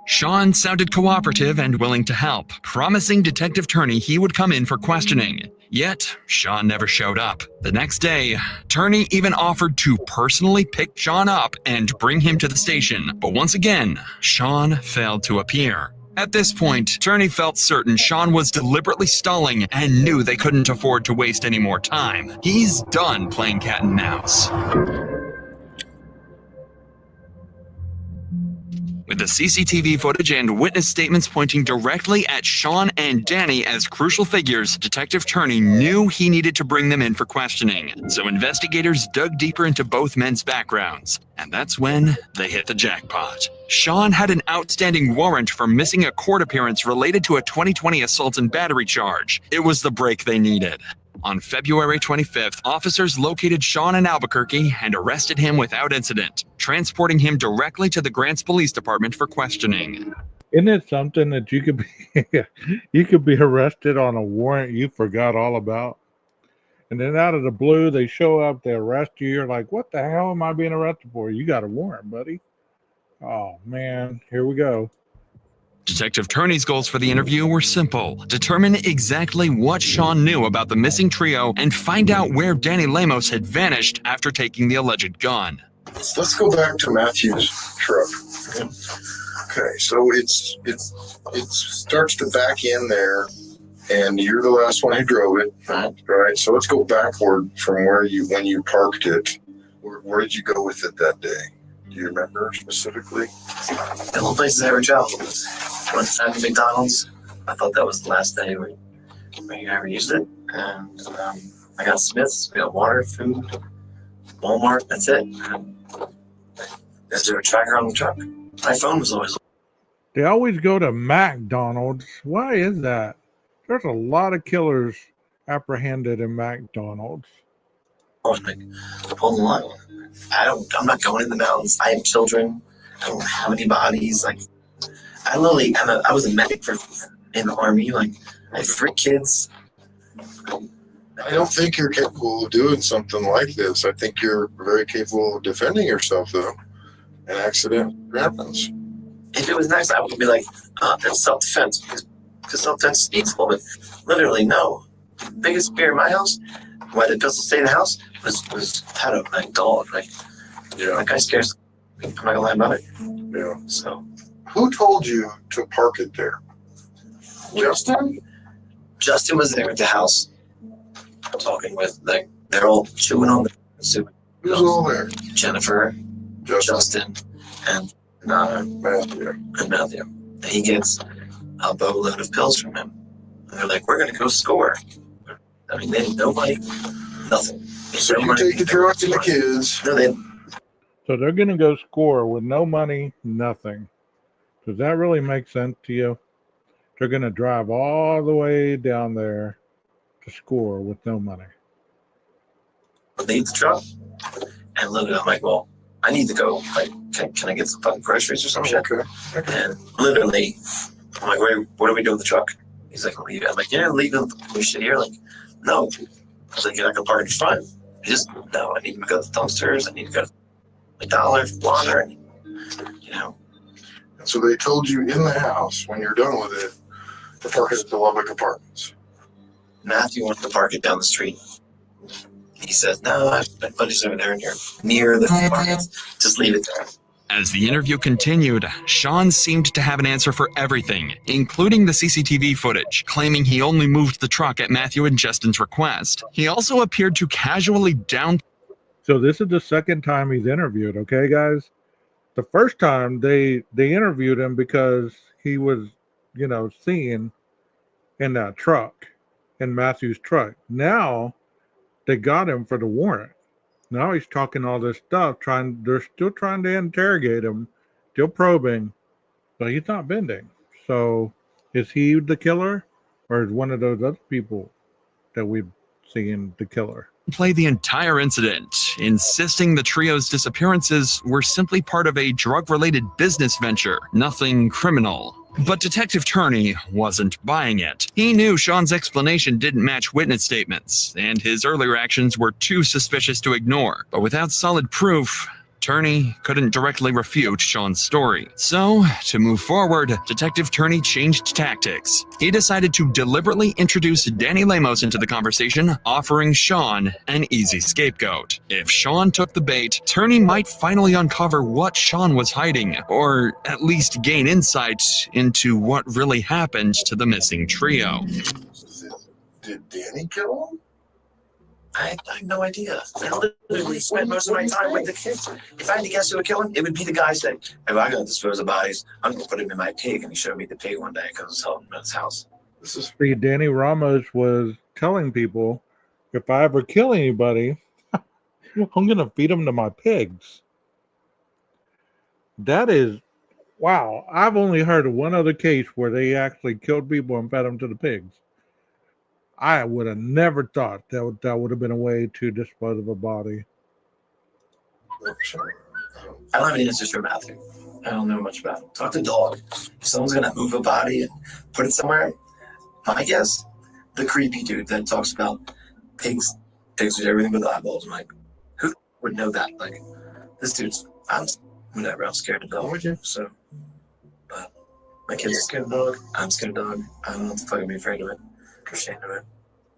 [SPEAKER 4] Sean sounded cooperative and willing to help, promising Detective Turney he would come in for questioning. Yet, Sean never showed up. The next day, Turney even offered to personally pick Sean up and bring him to the station. But once again, Sean failed to appear. At this point, Turney felt certain Sean was deliberately stalling and knew they couldn't afford to waste any more time. He's done playing cat and mouse. With the CCTV footage and witness statements pointing directly at Sean and Danny as crucial figures, Detective Turney knew he needed to bring them in for questioning. So investigators dug deeper into both men's backgrounds, and that's when they hit the jackpot. Sean had an outstanding warrant for missing a court appearance related to a 2020 assault and battery charge. It was the break they needed. On February 25th, officers located Sean in Albuquerque and arrested him without incident, transporting him directly to the Grants Police Department for questioning.
[SPEAKER 3] Isn't it something that you could be arrested on a warrant you forgot all about? And then out of the blue, they show up, they arrest you. You're like, what the hell am I being arrested for? You got a warrant, buddy. Oh, man, here we go.
[SPEAKER 4] Detective Turney's goals for the interview were simple. Determine exactly what Sean knew about the missing trio and find out where Danny Lemos had vanished after taking the alleged gun.
[SPEAKER 5] Let's go back to Matthew's truck. Okay, so it starts to back in there, and you're the last one who drove it, right? So let's go backward from when you parked it. Where did you go with it that day? Do you remember specifically?
[SPEAKER 12] The only places I ever traveled was one time to McDonald's. I thought that was the last day where you ever used it. And I got Smith's, we got water, food, Walmart, that's it. Is there a tracker on the truck? My phone was always.
[SPEAKER 3] They always go to McDonald's. Why is that? There's a lot of killers apprehended in McDonald's.
[SPEAKER 12] Like, pull the line. I'm not going in the mountains. I have children. I don't have any bodies. Like, I was a medic in the Army. Like, I have 3 kids.
[SPEAKER 5] I don't think you're capable of doing something like this. I think you're very capable of defending yourself, though. An accident happens.
[SPEAKER 12] If it was an accident, I would be like, that's self-defense. Because self-defense is peaceful. But literally, no. The biggest fear in my house, why the pistol stayed in the house, was had a dog. Like, that guy scares. I'm not gonna lie about it.
[SPEAKER 5] Yeah.
[SPEAKER 12] So,
[SPEAKER 5] who told you to park it there? Justin?
[SPEAKER 12] Justin was there at the house, talking with, like, they're all chewing on the soup.
[SPEAKER 5] Who's all there?
[SPEAKER 12] Jennifer, Justin, and
[SPEAKER 5] Matthew.
[SPEAKER 12] And he gets a boatload of pills from him. And they're like, we're gonna go score. I mean, they didn't know money, nothing.
[SPEAKER 5] So you take the truck and the kids.
[SPEAKER 12] No, they.
[SPEAKER 3] So they're going to go score with no money, nothing. Does that really make sense to you? They're going to drive all the way down there to score with no money.
[SPEAKER 12] Leave the truck, and literally, I'm like, well, I need to go. Like, can I get some fucking groceries or some shit?
[SPEAKER 5] Okay.
[SPEAKER 12] And literally, I'm like, what do we do with the truck? He's like, leave it. I'm like, yeah, leave the shit here. Like, no. I was like, you're not gonna park in front. No, I need to go to the dumpsters. I need to go to McDonald's, water, and,
[SPEAKER 5] So they told you in the house, when you're done with it, to park it at the Lubbock Apartments.
[SPEAKER 12] Matthew wanted to park it down the street. He says, no, my buddy's over there near the apartments. Just leave it there.
[SPEAKER 4] As the interview continued, Sean seemed to have an answer for everything, including the CCTV footage, claiming he only moved the truck at Matthew and Justin's request. He also appeared to casually
[SPEAKER 3] So this is the second time he's interviewed, okay, guys? The first time they interviewed him because he was, seen in that truck, in Matthew's truck. Now they got him for the warrant. Now he's talking all this stuff, they're still trying to interrogate him, still probing, but he's not bending. So is he the killer, or is one of those other people that we've seen the killer?
[SPEAKER 4] Play the entire incident, insisting the trio's disappearances were simply part of a drug-related business venture, nothing criminal. But Detective Turney wasn't buying it. He knew Sean's explanation didn't match witness statements, and his earlier actions were too suspicious to ignore. But without solid proof, Turney couldn't directly refute Sean's story. So, to move forward, Detective Turney changed tactics. He decided to deliberately introduce Danny Lemos into the conversation, offering Sean an easy scapegoat. If Sean took the bait, Turney might finally uncover what Sean was hiding, or at least gain insight into what really happened to the missing trio.
[SPEAKER 7] Did Danny kill him? I have no idea. I literally spent most of my time with the kids. If I had to guess who would kill him, it would be the guy saying, if I gotta dispose of bodies, I'm gonna put him in my pig. And he showed me the pig one day because I was helping him at his house. This is
[SPEAKER 3] See, Danny Ramos was telling people, if I ever kill anybody, I'm going to feed them to my pigs. That is, wow. I've only heard of one other case where they actually killed people and fed them to the pigs. I would have never thought that would have been a way to dispose of a body.
[SPEAKER 7] sure. I don't have any answers for Matthew. I don't know much about him. Talk to the dog. If someone's gonna move a body and put it somewhere, I guess the creepy dude that talks about pigs with everything but the eyeballs. I'm like, who would know that? Like, this dude's, I'm scared of dogs. So, but my kids are scared of dog. I'm scared of dog. I don't know what the fuck I'd be afraid of it. Ashamed of it.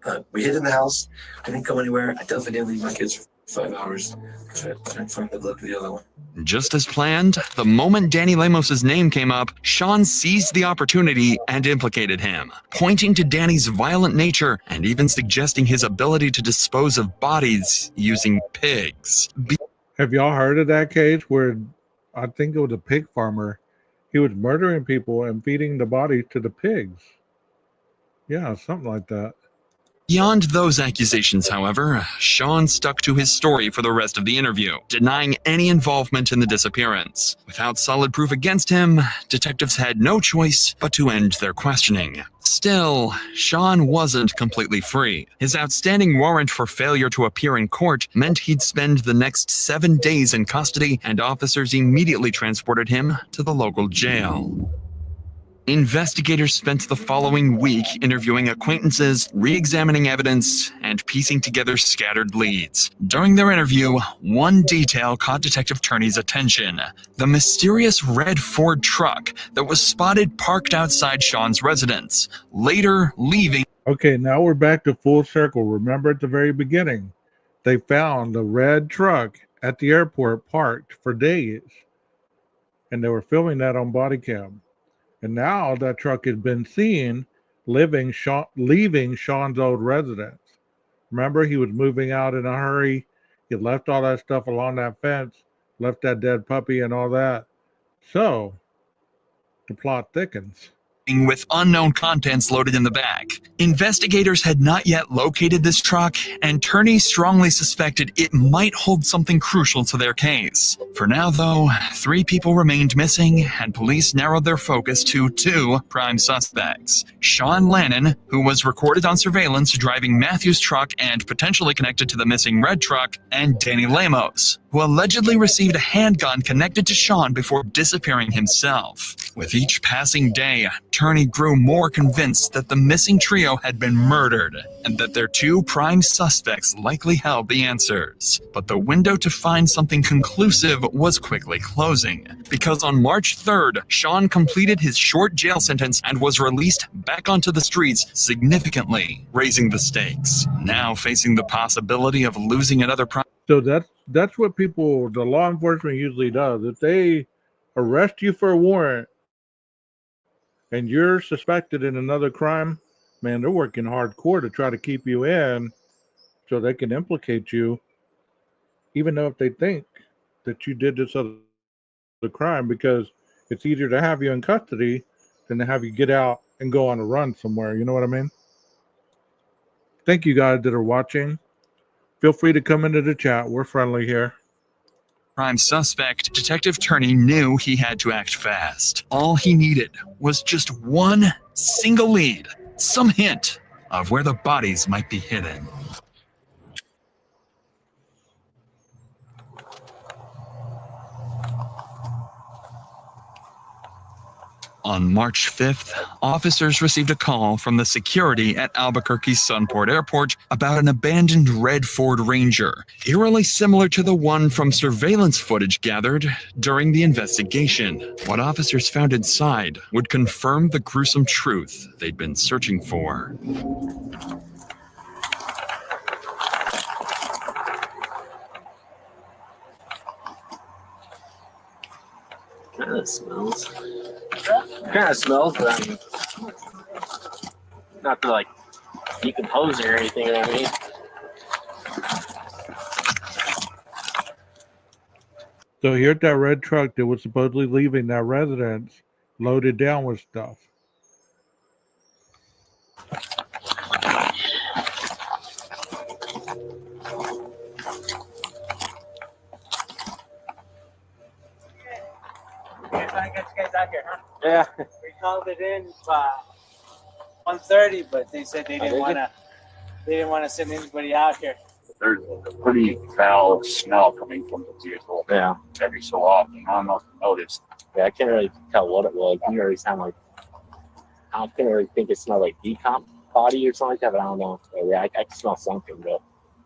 [SPEAKER 7] But we hid in the house. I didn't go anywhere. I definitely didn't leave my kids for 5 hours. I didn't find the look of the other one.
[SPEAKER 4] Just as planned, the moment Danny Lemos' name came up, Sean seized the opportunity and implicated him, pointing to Danny's violent nature and even suggesting his ability to dispose of bodies using pigs.
[SPEAKER 3] Have y'all heard of that case where I think it was a pig farmer? He was murdering people and feeding the bodies to the pigs. Yeah, something like that.
[SPEAKER 4] Beyond those accusations, however, Sean stuck to his story for the rest of the interview, denying any involvement in the disappearance. Without solid proof against him, detectives had no choice but to end their questioning. Still, Sean wasn't completely free. His outstanding warrant for failure to appear in court meant he'd spend the next 7 days in custody, and officers immediately transported him to the local jail. Investigators spent the following week interviewing acquaintances, re-examining evidence, and piecing together scattered leads. During their interview, one detail caught Detective Turney's attention: the mysterious red Ford truck that was spotted parked outside Sean's residence, later leaving.
[SPEAKER 3] Okay, now we're back to full circle. Remember at the very beginning, they found the red truck at the airport parked for days, and they were filming that on body cam. And now that truck has been seen leaving Sean's old residence. Remember, he was moving out in a hurry. He left all that stuff along that fence, left that dead puppy and all that. So, the plot thickens.
[SPEAKER 4] With unknown contents loaded in the back. Investigators had not yet located this truck, and Turney strongly suspected it might hold something crucial to their case. For now, though, 3 people remained missing, and police narrowed their focus to 2 prime suspects: Sean Lannon, who was recorded on surveillance driving Matthew's truck and potentially connected to the missing red truck, and Danny Lemos, who allegedly received a handgun connected to Sean before disappearing himself. With each passing day, Turney grew more convinced that the missing trio had been murdered, and that their 2 prime suspects likely held the answers. But the window to find something conclusive was quickly closing, because on March 3rd, Sean completed his short jail sentence and was released back onto the streets, significantly raising the stakes. Now facing the possibility of losing another prime.
[SPEAKER 3] So that's what the law enforcement usually does. If they arrest you for a warrant and you're suspected in another crime, man, they're working hardcore to try to keep you in so they can implicate you, even though if they think that you did this other crime, because it's easier to have you in custody than to have you get out and go on a run somewhere. You know what I mean? Thank you guys that are watching. Feel free to come into the chat. We're friendly here.
[SPEAKER 4] Prime suspect, Detective Turney knew he had to act fast. All he needed was just one single lead, some hint of where the bodies might be hidden. On March 5th, officers received a call from the security at Albuquerque's Sunport Airport about an abandoned red Ford Ranger, eerily similar to the one from surveillance footage gathered during the investigation. What officers found inside would confirm the gruesome truth they'd been searching for.
[SPEAKER 12] Kind of smells. Kind of smells, but I mean, not to like decomposing or anything. You know what I mean?
[SPEAKER 3] So here's that red truck that was supposedly leaving that residence loaded down with stuff.
[SPEAKER 13] Yeah. We called it in 1:30, but they said they didn't want to send anybody out here.
[SPEAKER 8] There's a pretty foul smell coming from the vehicle.
[SPEAKER 6] Yeah.
[SPEAKER 8] Every so often. I don't know if you noticed.
[SPEAKER 6] Yeah, I can't really tell what it was. It didn't really sound like, I can't really think it smelled like decomp body or something like that, but I don't know. But yeah, I can smell something, but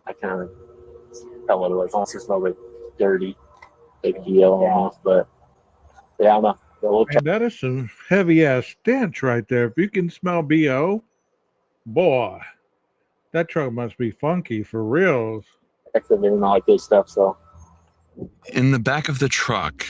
[SPEAKER 6] I can't tell what it was. It also smelled like dirty, big deal almost, but yeah, I don't know. But we'll
[SPEAKER 3] Man, that is some heavy ass stench right there. If you can smell BO, boy, that truck must be funky for reals.
[SPEAKER 6] check them in and all that good stuff, so.
[SPEAKER 4] In the back of the truck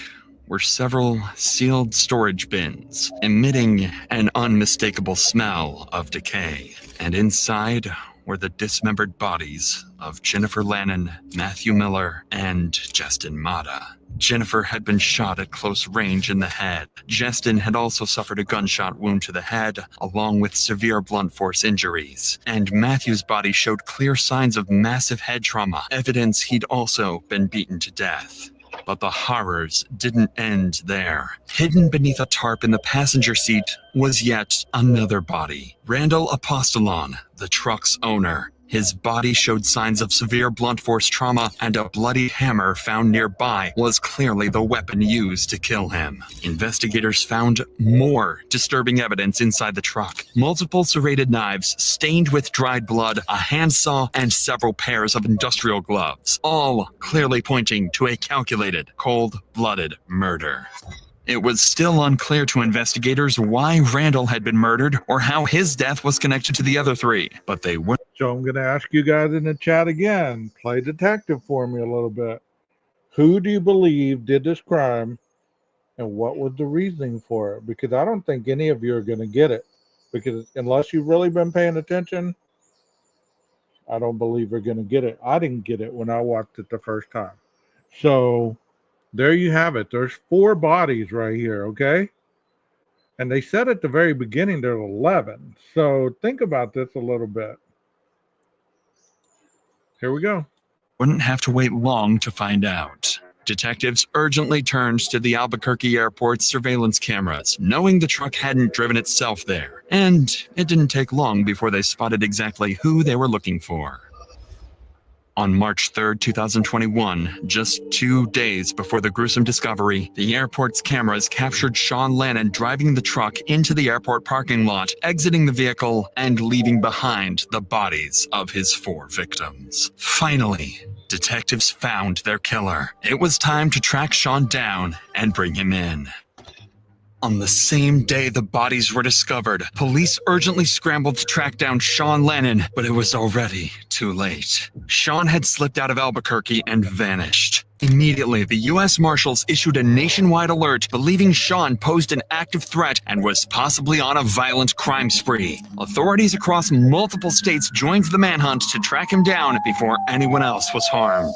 [SPEAKER 4] were several sealed storage bins, emitting an unmistakable smell of decay. And inside were the dismembered bodies of Jennifer Lannon, Matthew Miller, and Justin Mata. Jennifer had been shot at close range in the head. Justin had also suffered a gunshot wound to the head, along with severe blunt force injuries. And Matthew's body showed clear signs of massive head trauma, evidence he'd also been beaten to death. But the horrors didn't end there. Hidden beneath a tarp in the passenger seat was yet another body. Randall Apostolon, the truck's owner. His body showed signs of severe blunt force trauma, and a bloody hammer found nearby was clearly the weapon used to kill him. Investigators found more disturbing evidence inside the truck. Multiple serrated knives stained with dried blood, a handsaw, and several pairs of industrial gloves, all clearly pointing to a calculated, cold-blooded murder. It was still unclear to investigators why Randall had been murdered or how his death was connected to the other three, but they were.
[SPEAKER 3] So I'm going to ask you guys in the chat again, play detective for me a little bit. Who do you believe did this crime and what was the reasoning for it? Because I don't think any of you are going to get it. Because unless you've really been paying attention, I don't believe you're going to get it. I didn't get it when I watched it the first time. So there you have it. There's 4 bodies right here, okay? And they said at the very beginning there's 11. So think about this a little bit. Here we go.
[SPEAKER 4] Wouldn't have to wait long to find out. Detectives urgently turned to the Albuquerque airport's surveillance cameras, knowing the truck hadn't driven itself there. And it didn't take long before they spotted exactly who they were looking for. On March 3rd, 2021, just 2 days before the gruesome discovery, the airport's cameras captured Sean Lannon driving the truck into the airport parking lot, exiting the vehicle, and leaving behind the bodies of his 4 victims. Finally, detectives found their killer. It was time to track Sean down and bring him in. On the same day the bodies were discovered, police urgently scrambled to track down Sean Lannon, but it was already too late. Sean had slipped out of Albuquerque and vanished. Immediately, the U.S. Marshals issued a nationwide alert believing Sean posed an active threat and was possibly on a violent crime spree. Authorities across multiple states joined the manhunt to track him down before anyone else was harmed.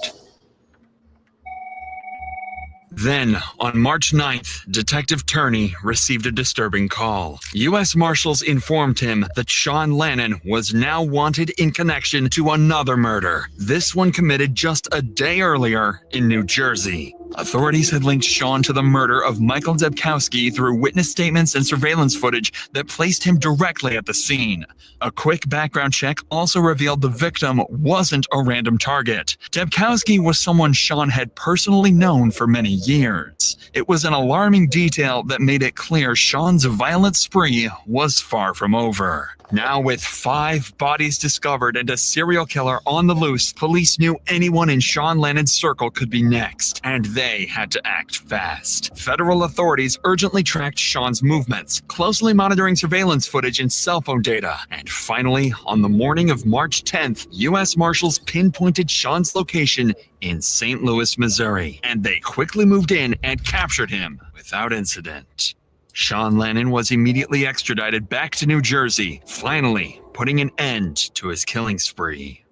[SPEAKER 4] Then, on March 9th, Detective Turney received a disturbing call. U.S. Marshals informed him that Sean Lannon was now wanted in connection to another murder, this one committed just a day earlier in New Jersey. Authorities had linked Sean to the murder of Michael Debkowski through witness statements and surveillance footage that placed him directly at the scene. A quick background check also revealed the victim wasn't a random target. Debkowski was someone Sean had personally known for many years. It was an alarming detail that made it clear Sean's violent spree was far from over. Now, with 5 bodies discovered and a serial killer on the loose, police knew anyone in Sean Lannon's circle could be next, and they had to act fast. Federal authorities urgently tracked Sean's movements, closely monitoring surveillance footage and cell phone data. And finally, on the morning of March 10th, U.S. Marshals pinpointed Sean's location in St. Louis, Missouri, and they quickly moved in and captured him without incident. Sean Lannon was immediately extradited back to New Jersey, finally putting an end to his killing spree.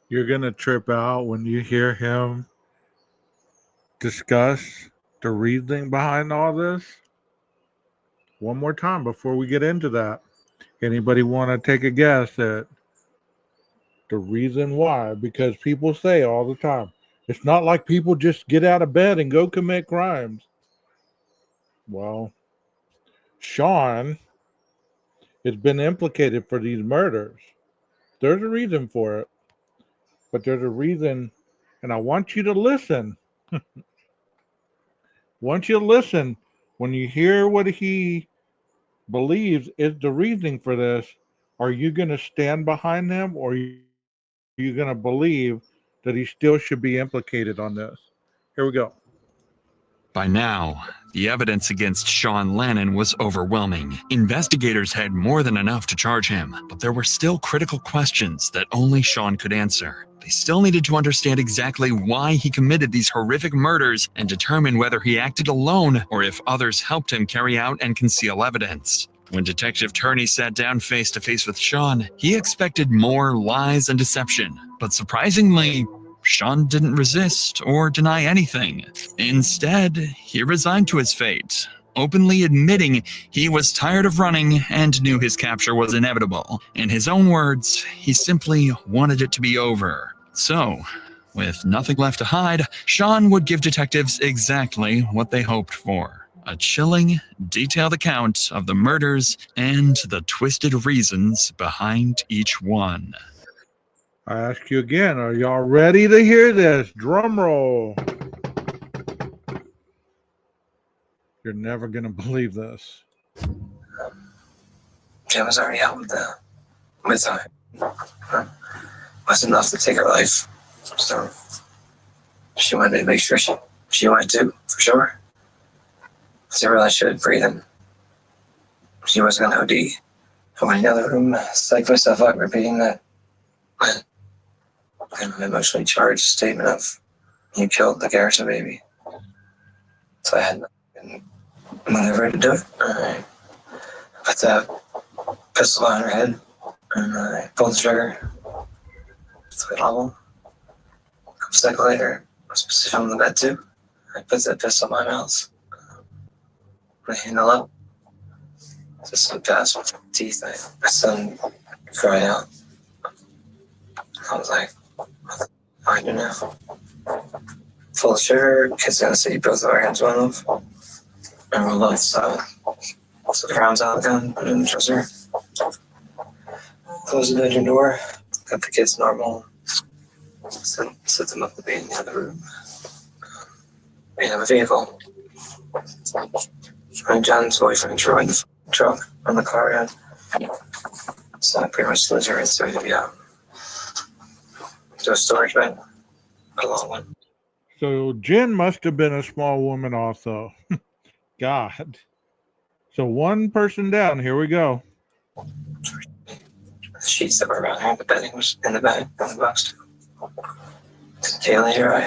[SPEAKER 3] You're going to trip out when you hear him discuss the reasoning behind all this. One more time before we get into that. Anybody want to take a guess at the reason why? Because people say all the time, it's not like people just get out of bed and go commit crimes. Well, Sean has been implicated for these murders. There's a reason for it, but there's a reason, and I want you to listen. Once you listen, when you hear what he believes is the reasoning for this, are you going to stand behind him, or are you going to believe that he still should be implicated on this? Here we go.
[SPEAKER 4] By now, the evidence against Sean Lannon was overwhelming. Investigators had more than enough to charge him, but there were still critical questions that only Sean could answer. They still needed to understand exactly why he committed these horrific murders and determine whether he acted alone or if others helped him carry out and conceal evidence. When Detective Turney sat down face to face with Sean, he expected more lies and deception, but surprisingly, Sean didn't resist or deny anything. Instead, he resigned to his fate, openly admitting he was tired of running and knew his capture was inevitable. In his own words, he simply wanted it to be over. So, with nothing left to hide, Sean would give detectives exactly what they hoped for: a chilling, detailed account of the murders and the twisted reasons behind each one.
[SPEAKER 3] I ask you again, are y'all ready to hear this? Drum roll. You're never going to believe this.
[SPEAKER 12] Jen was already out with wasn't enough to take her life. So she wanted to make sure she wanted to, for sure. Because I realized she was breathing. She wasn't going to OD. I went in the other room, psyched myself out, repeating that. An emotionally charged statement of, you killed the Garrison baby. So I had whatever to do it. I put that pistol on her head and I pulled the trigger. So it all. A couple seconds later, I was positioned on the bed too. I put that pistol in my mouth. Put the handle up. Just slipped past with teeth. My son cried out. I was like, what do I do now? Full of sugar, kid's gonna see both of our hands went off. And we'll load so the rounds out of the gun, put it in the dresser. Close the bedroom door, got the kids normal. Set them up to be in the other room. We have a vehicle. And John's boyfriend Troy in the truck on the car ride. So I pretty much lives here and so he'll be out. To a storage bed, a long one.
[SPEAKER 3] So Jen must have been a small woman also. God. So one person down. Here we go.
[SPEAKER 12] The sheets that were around here, the bedding was in the bag, in the box. A day later, I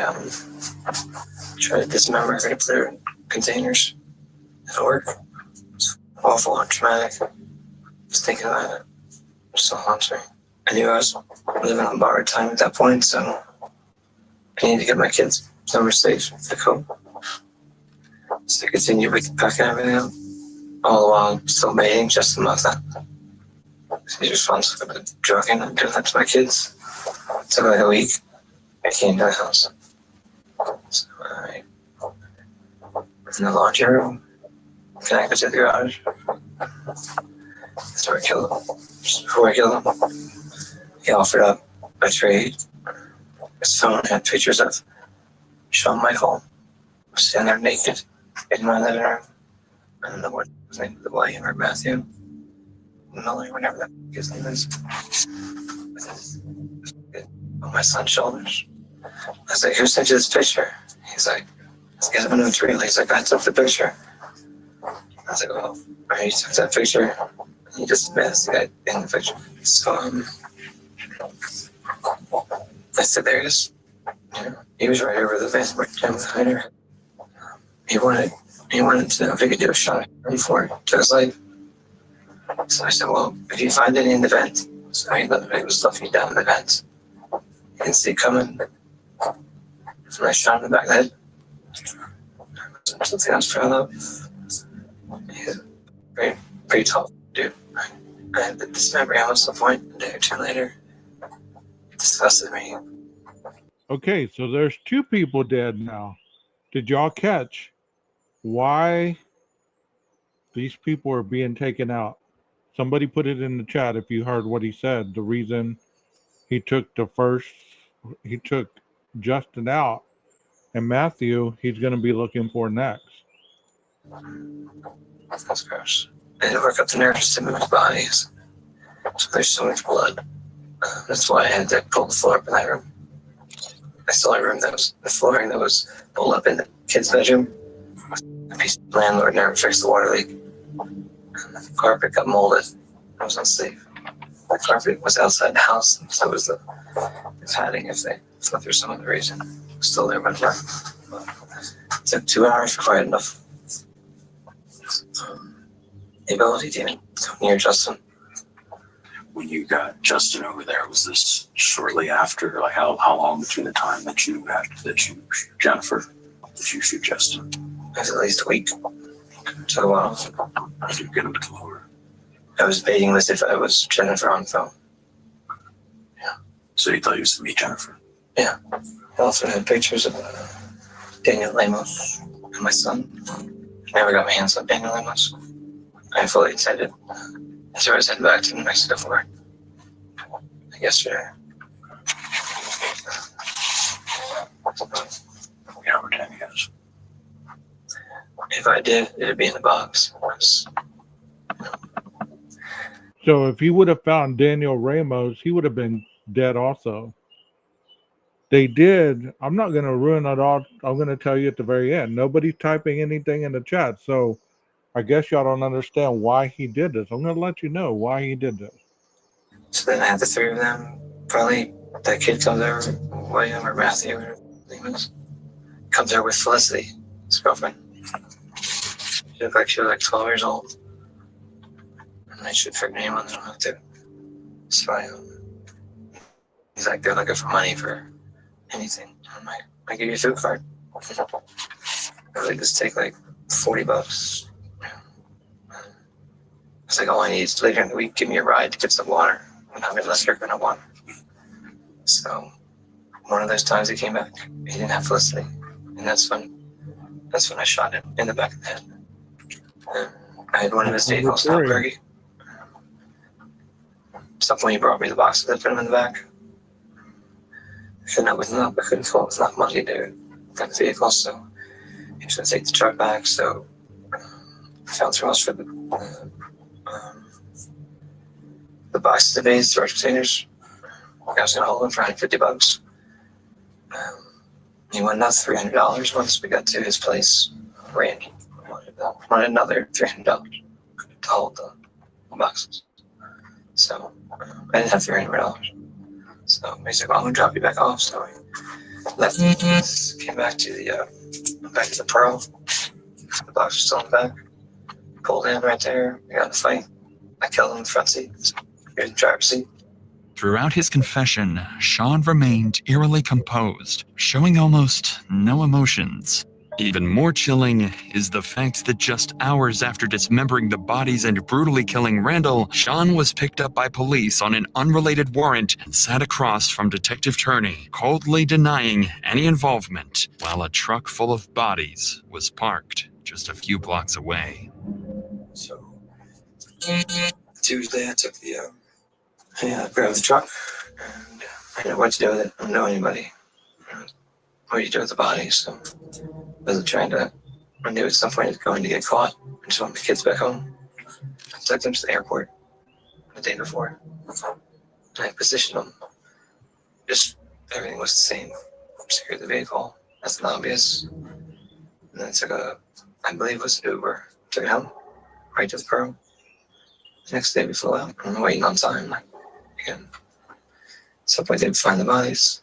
[SPEAKER 12] tried to dismember her to put her in containers at work. It was awful and traumatic. I was thinking about it. It still haunts me. I knew I was living on borrowed time at that point, so I needed to get my kids somewhere safe to cope. So I continued with packing everything up, all the while still mating just enough that he's responsible for drugging and doing that to my kids. It took like a week. I came to the house. So I in the laundry room, connected to the garage. That's where I killed him. Just before I killed him, he offered up a trade. His phone had pictures of Shawn Michael standing there naked in my living room. I don't know what his name, the William or Matthew Miller, whatever that his name is, with his on my son's shoulders. I was like, "Who sent you this picture?" He's like, it's real. He's like, "I took the picture." I was like, "Well, he took that picture." He just admits the guy in the picture. So I said, "There he is." He was right over the van where Jim was hiding. He wanted to know if he could do a shot for it to his life. So I said, "Well, if you find any in the vent," so he was looking down the vent. You can see it coming. So I shot him in the back of the head. Something I was proud of. He's a pretty tough dude. I had this memory at some point, a day or two later. It disgusted me.
[SPEAKER 3] Okay, so there's 2 people dead now. Did y'all catch why these people are being taken out? Somebody put it in the chat if you heard what he said. The reason he took Justin out, and Matthew, he's going to be looking for next.
[SPEAKER 12] That's gross. I didn't work up the nerves to move bodies. So there's so much blood. That's why I had to pull the floor up in that room. I saw a room that was the flooring that was pulled up in the kid's bedroom. A piece of landlord never fixed the water leak. And the carpet got molded. It was unsafe. The carpet was outside the house, so it was the padding if they thought there was some other reason. It was still there by the time. It took 2 hours before I had enough the ability to even go near Justin.
[SPEAKER 2] When you got Justin over there, was this shortly after? Like how long between the time that you shoot Jennifer, that you shoot Justin?
[SPEAKER 12] It was at least a week. Took a while.
[SPEAKER 2] Did you get him to come over?
[SPEAKER 12] I was baiting this if I was Jennifer on the phone.
[SPEAKER 2] Yeah. So you thought you was to meet Jennifer?
[SPEAKER 12] Yeah. I also had pictures of Daniel Lemos and my son. I never got my hands on Daniel Lemos. I fully intended. So I was heading back to New Mexico for it. Yesterday.
[SPEAKER 2] Yeah, we're 10 years.
[SPEAKER 12] If I did, it'd be in the box.
[SPEAKER 3] So if he would have found Daniel Ramos, he would have been dead also. They did. I'm not going to ruin it all. I'm going to tell you at the very end. Nobody's typing anything in the chat. So I guess y'all don't understand why he did this. I'm going to let you know why he did this.
[SPEAKER 12] So then I had the 3 of them. Probably that kid comes over, William or Matthew, or whatever his name is. Comes over with Felicity, his girlfriend. She looked like she was like 12 years old. And I should her name on the hook too. So he's like, they're looking for money for anything. I'm like, I give you a food card. I really just take like $40. It's like, all I need is later in the week, give me a ride to get some water. And I'm less here than I want. So one of those times he came back, he didn't have Felicity. And that's when I shot him in the back of the head. And I had one of his vehicles stop Bergie. Stuff when he brought me the boxes, I put him in the back. I couldn't open them up, I couldn't pull it enough money to get the vehicle, so he was gonna take the truck back, so I found somewhere else for the boxes of A's, storage containers. I was gonna hold them for $150. He wanted another $300 once we got to his place. Randy wanted another $300 to hold the boxes. So I didn't have $300. So he's like, well, I'm gonna drop you back off. So I left, came back to the Pearl. The box was still in the back. Pulled in right there. We got in a fight. I killed him in the front seat. Here's the driver's seat.
[SPEAKER 4] Throughout his confession, Shawn remained eerily composed, showing almost no emotions. Even more chilling is the fact that just hours after dismembering the bodies and brutally killing Randall, Shawn was picked up by police on an unrelated warrant and sat across from Detective Turney, coldly denying any involvement, while a truck full of bodies was parked just a few blocks away.
[SPEAKER 12] So Tuesday, I took the grabbed the truck. And I didn't know what to do with it. I don't know anybody. What do you do with the body? So I wasn't trying to. I knew at some point it's going to get caught. I just want my kids back home. I took them to the airport the day before. I positioned them. Just everything was the same. Secured the vehicle. That's not obvious. And then I took I believe it was an Uber. Took it home, right to the Pearl. The next day we flew out. I'm waiting on time. Again, at some point they'd find the bodies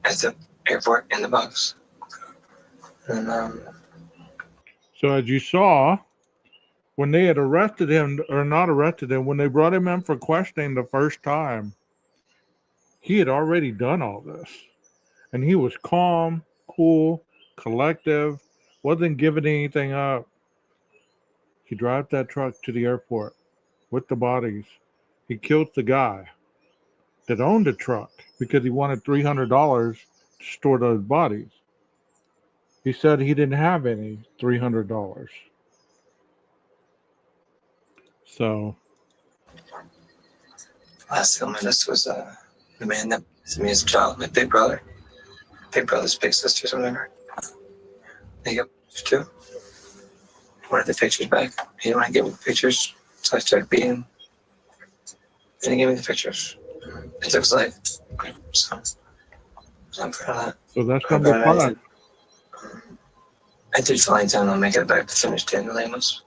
[SPEAKER 12] at the airport in the box. And
[SPEAKER 3] So as you saw, when they had arrested him, or not arrested him, when they brought him in for questioning the first time, he had already done all this. And he was calm, cool, collective, wasn't giving anything up. He drove that truck to the airport with the bodies. He killed the guy that owned the truck because he wanted $300 to store those bodies. He said he didn't have any $300. So
[SPEAKER 12] last thing on my list was the man that is me as a child, my big brother. Big brother's big sisters or whatever. Yep, two. Wanted the pictures back. He didn't want to give me the pictures, so I started beating him. He didn't give me the pictures. It took his life. So I'm proud of that.
[SPEAKER 3] So that's number 5.
[SPEAKER 12] I did fly in town. I'll make it back to finish Daniel Lemos.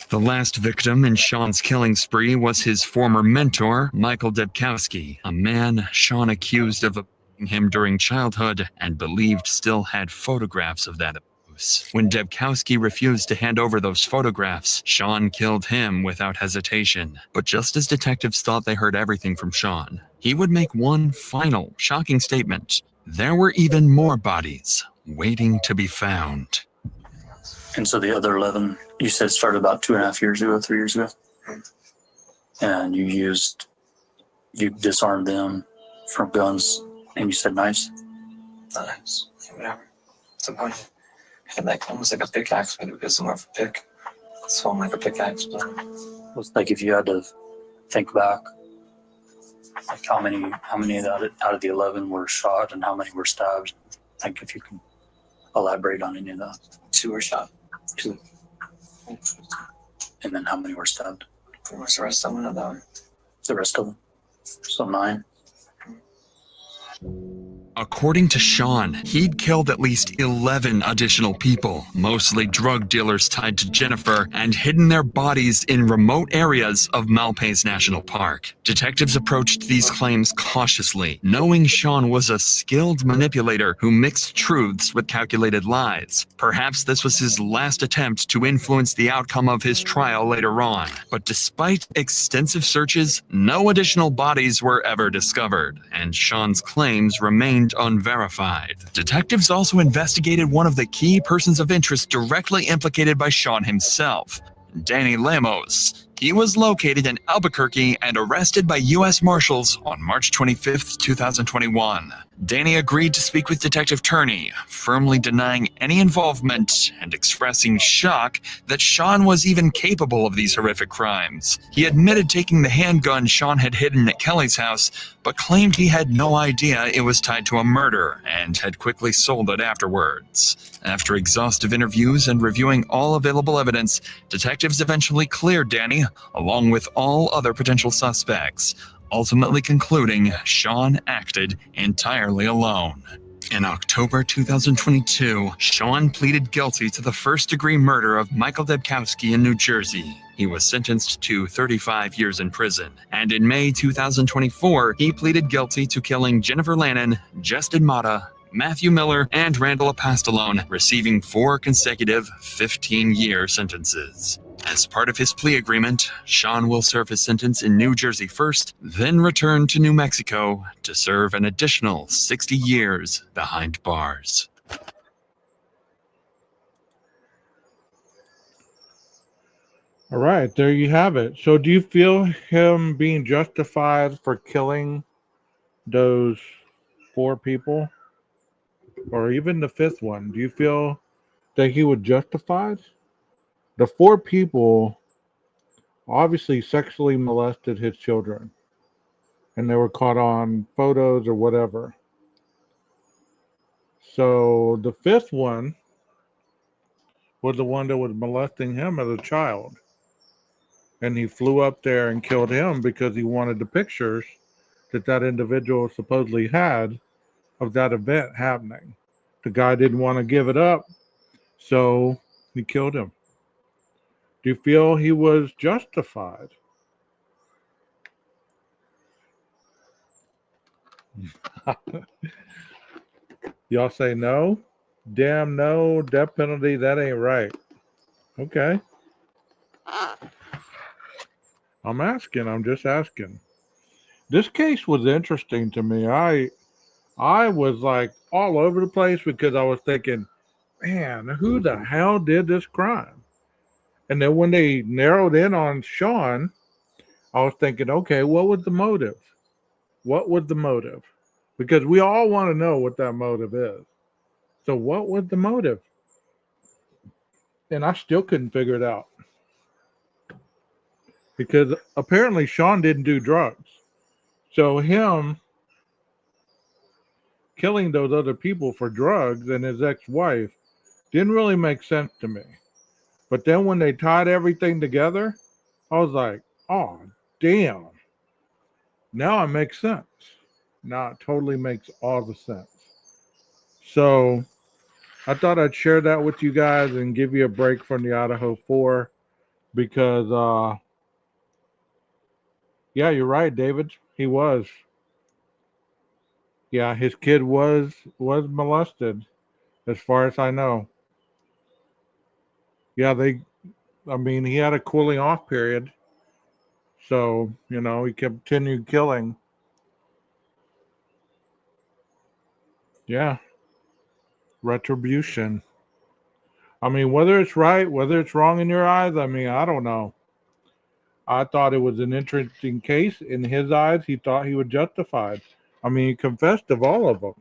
[SPEAKER 4] The last victim in Sean's killing spree was his former mentor, Michael Debkowski, a man Sean accused of abusing him during childhood and believed still had photographs of that abuse. When Debkowski refused to hand over those photographs, Sean killed him without hesitation. But just as detectives thought they heard everything from Sean, he would make one final shocking statement. There were even more bodies waiting to be found.
[SPEAKER 8] And so the other 11, you said started about 2.5 years ago, 3 years ago? And you disarmed them from guns, and you said knives?
[SPEAKER 12] Knives, whatever. At some point, I had like almost like a pickaxe, but it was more of a pick. It swung like a pickaxe. But
[SPEAKER 8] It's like if you had to think back, like how many out of the 11 were shot and how many were stabbed? Like if you can elaborate on any of that.
[SPEAKER 12] 2 were shot. 2.
[SPEAKER 8] And then how many were stabbed?
[SPEAKER 12] Pretty much the rest of them went down.
[SPEAKER 8] The rest of them. So 9.
[SPEAKER 4] According to Sean, he'd killed at least 11 additional people, mostly drug dealers tied to Jennifer, and hidden their bodies in remote areas of Malpais National Park. Detectives approached these claims cautiously, knowing Sean was a skilled manipulator who mixed truths with calculated lies. Perhaps this was his last attempt to influence the outcome of his trial later on. But despite extensive searches, no additional bodies were ever discovered, and Sean's claims remained unverified. Detectives also investigated one of the key persons of interest directly implicated by Sean himself, Danny Lemos. He was located in Albuquerque and arrested by U.S. Marshals on March 25, 2021. Danny agreed to speak with Detective Turney, firmly denying any involvement and expressing shock that Sean was even capable of these horrific crimes. He admitted taking the handgun Sean had hidden at Kelly's house, but claimed he had no idea it was tied to a murder and had quickly sold it afterwards. After exhaustive interviews and reviewing all available evidence, detectives eventually cleared Danny, along with all other potential suspects, ultimately concluding Sean acted entirely alone. In October 2022, Sean pleaded guilty to the first-degree murder of Michael Debkowski in New Jersey. He was sentenced to 35 years in prison. And in May 2024, he pleaded guilty to killing Jennifer Lannon, Justin Mata, Matthew Miller, and Randall Apostolone, receiving 4 consecutive 15-year sentences. As part of his plea agreement, Sean will serve his sentence in New Jersey first, then return to New Mexico to serve an additional 60 years behind bars.
[SPEAKER 3] all right, there you have it. So do you feel him being justified for killing those 4 people? Or even the 5th one? Do you feel that he was justified? The 4 people obviously sexually molested his children, and they were caught on photos or whatever. So the 5th one was the one that was molesting him as a child. And he flew up there and killed him because he wanted the pictures that individual supposedly had of that event happening. The guy didn't want to give it up, so he killed him. Do you feel he was justified? Y'all say no? Damn no, death penalty, that ain't right. Okay. I'm asking, I'm just asking. This case was interesting to me. I was like all over the place because I was thinking, man, who the hell did this crime? And then when they narrowed in on Sean, I was thinking, okay, what was the motive? What was the motive? Because we all want to know what that motive is. So what was the motive? And I still couldn't figure it out. Because apparently Sean didn't do drugs. So him killing those other people for drugs and his ex-wife didn't really make sense to me. But then when they tied everything together, I was like, oh, damn. Now it makes sense. Now it totally makes all the sense. So I thought I'd share that with you guys and give you a break from the Idaho 4 because, yeah, you're right, David. He was. Yeah, his kid was molested, as far as I know. Yeah, he had a cooling off period. So, he continued killing. Yeah. Retribution. Whether it's right, whether it's wrong in your eyes, I don't know. I thought it was an interesting case. In his eyes, he thought he was justified. He confessed of all of them.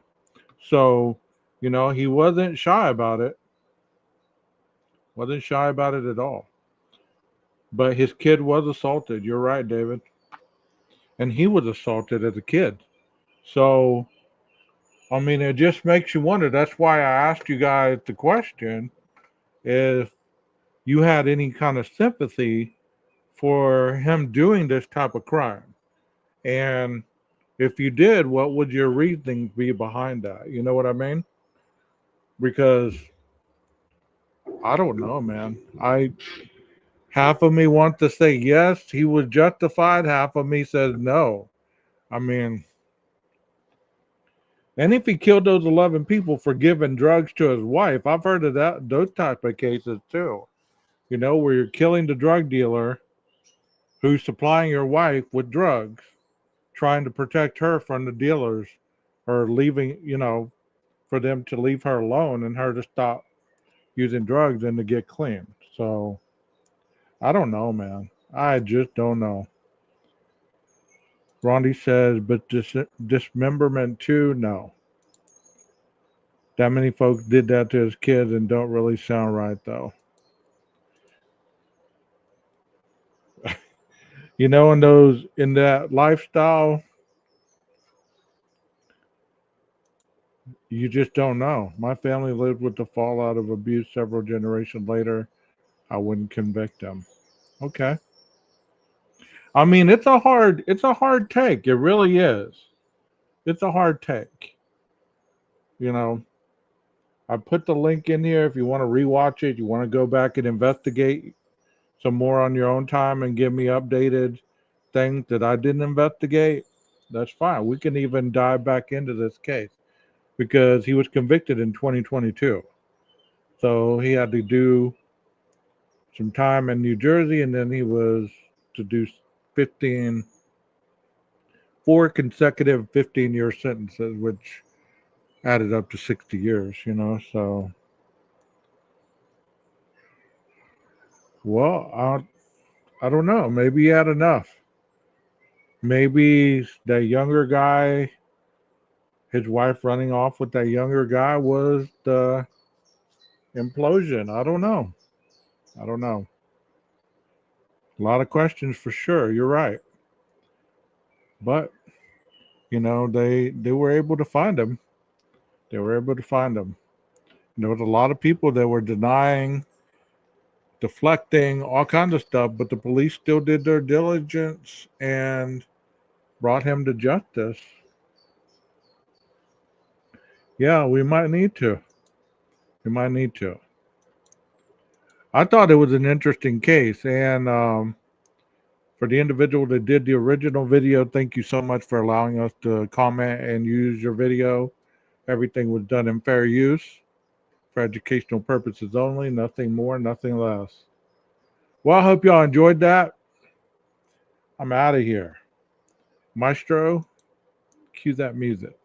[SPEAKER 3] So, he wasn't shy about it. Wasn't shy about it at all. But his kid was assaulted. You're right, David. And he was assaulted as a kid. So, it just makes you wonder. That's why I asked you guys the question if you had any kind of sympathy for him doing this type of crime. And if you did, what would your reasoning be behind that? You know what I mean? Because I don't know, man. Half of me wants to say yes, he was justified. Half of me says no. And if he killed those 11 people for giving drugs to his wife, I've heard of those type of cases too. Where you're killing the drug dealer who's supplying your wife with drugs, trying to protect her from the dealers or leaving, for them to leave her alone and her to stop using drugs and to get clean. So I don't know, man. I just don't know. Rondi says, but dismemberment too? No. That many folks did that to his kids and don't really sound right, though. In that lifestyle, you just don't know. My family lived with the fallout of abuse several generations later. I wouldn't convict them. Okay. It's a hard take. It really is. It's a hard take. I put the link in here if you want to rewatch it, you want to go back and investigate some more on your own time and give me updated things that I didn't investigate. That's fine. We can even dive back into this case because he was convicted in 2022. So he had to do some time in New Jersey, and then he was to do 4 consecutive 15-year sentences, which added up to 60 years, so. Well, I don't know. Maybe he had enough. Maybe that younger guy, his wife running off with that younger guy was the implosion? I don't know. I don't know. A lot of questions for sure. You're right. But, you know, they were able to find him. They were able to find him. There was a lot of people that were denying, deflecting, all kinds of stuff, but the police still did their diligence and brought him to justice. Yeah, we might need to. We might need to. I thought it was an interesting case, and for the individual that did the original video, thank you so much for allowing us to comment and use your video. Everything was done in fair use for educational purposes only, nothing more, nothing less. Well, I hope y'all enjoyed that. I'm out of here. Maestro, cue that music.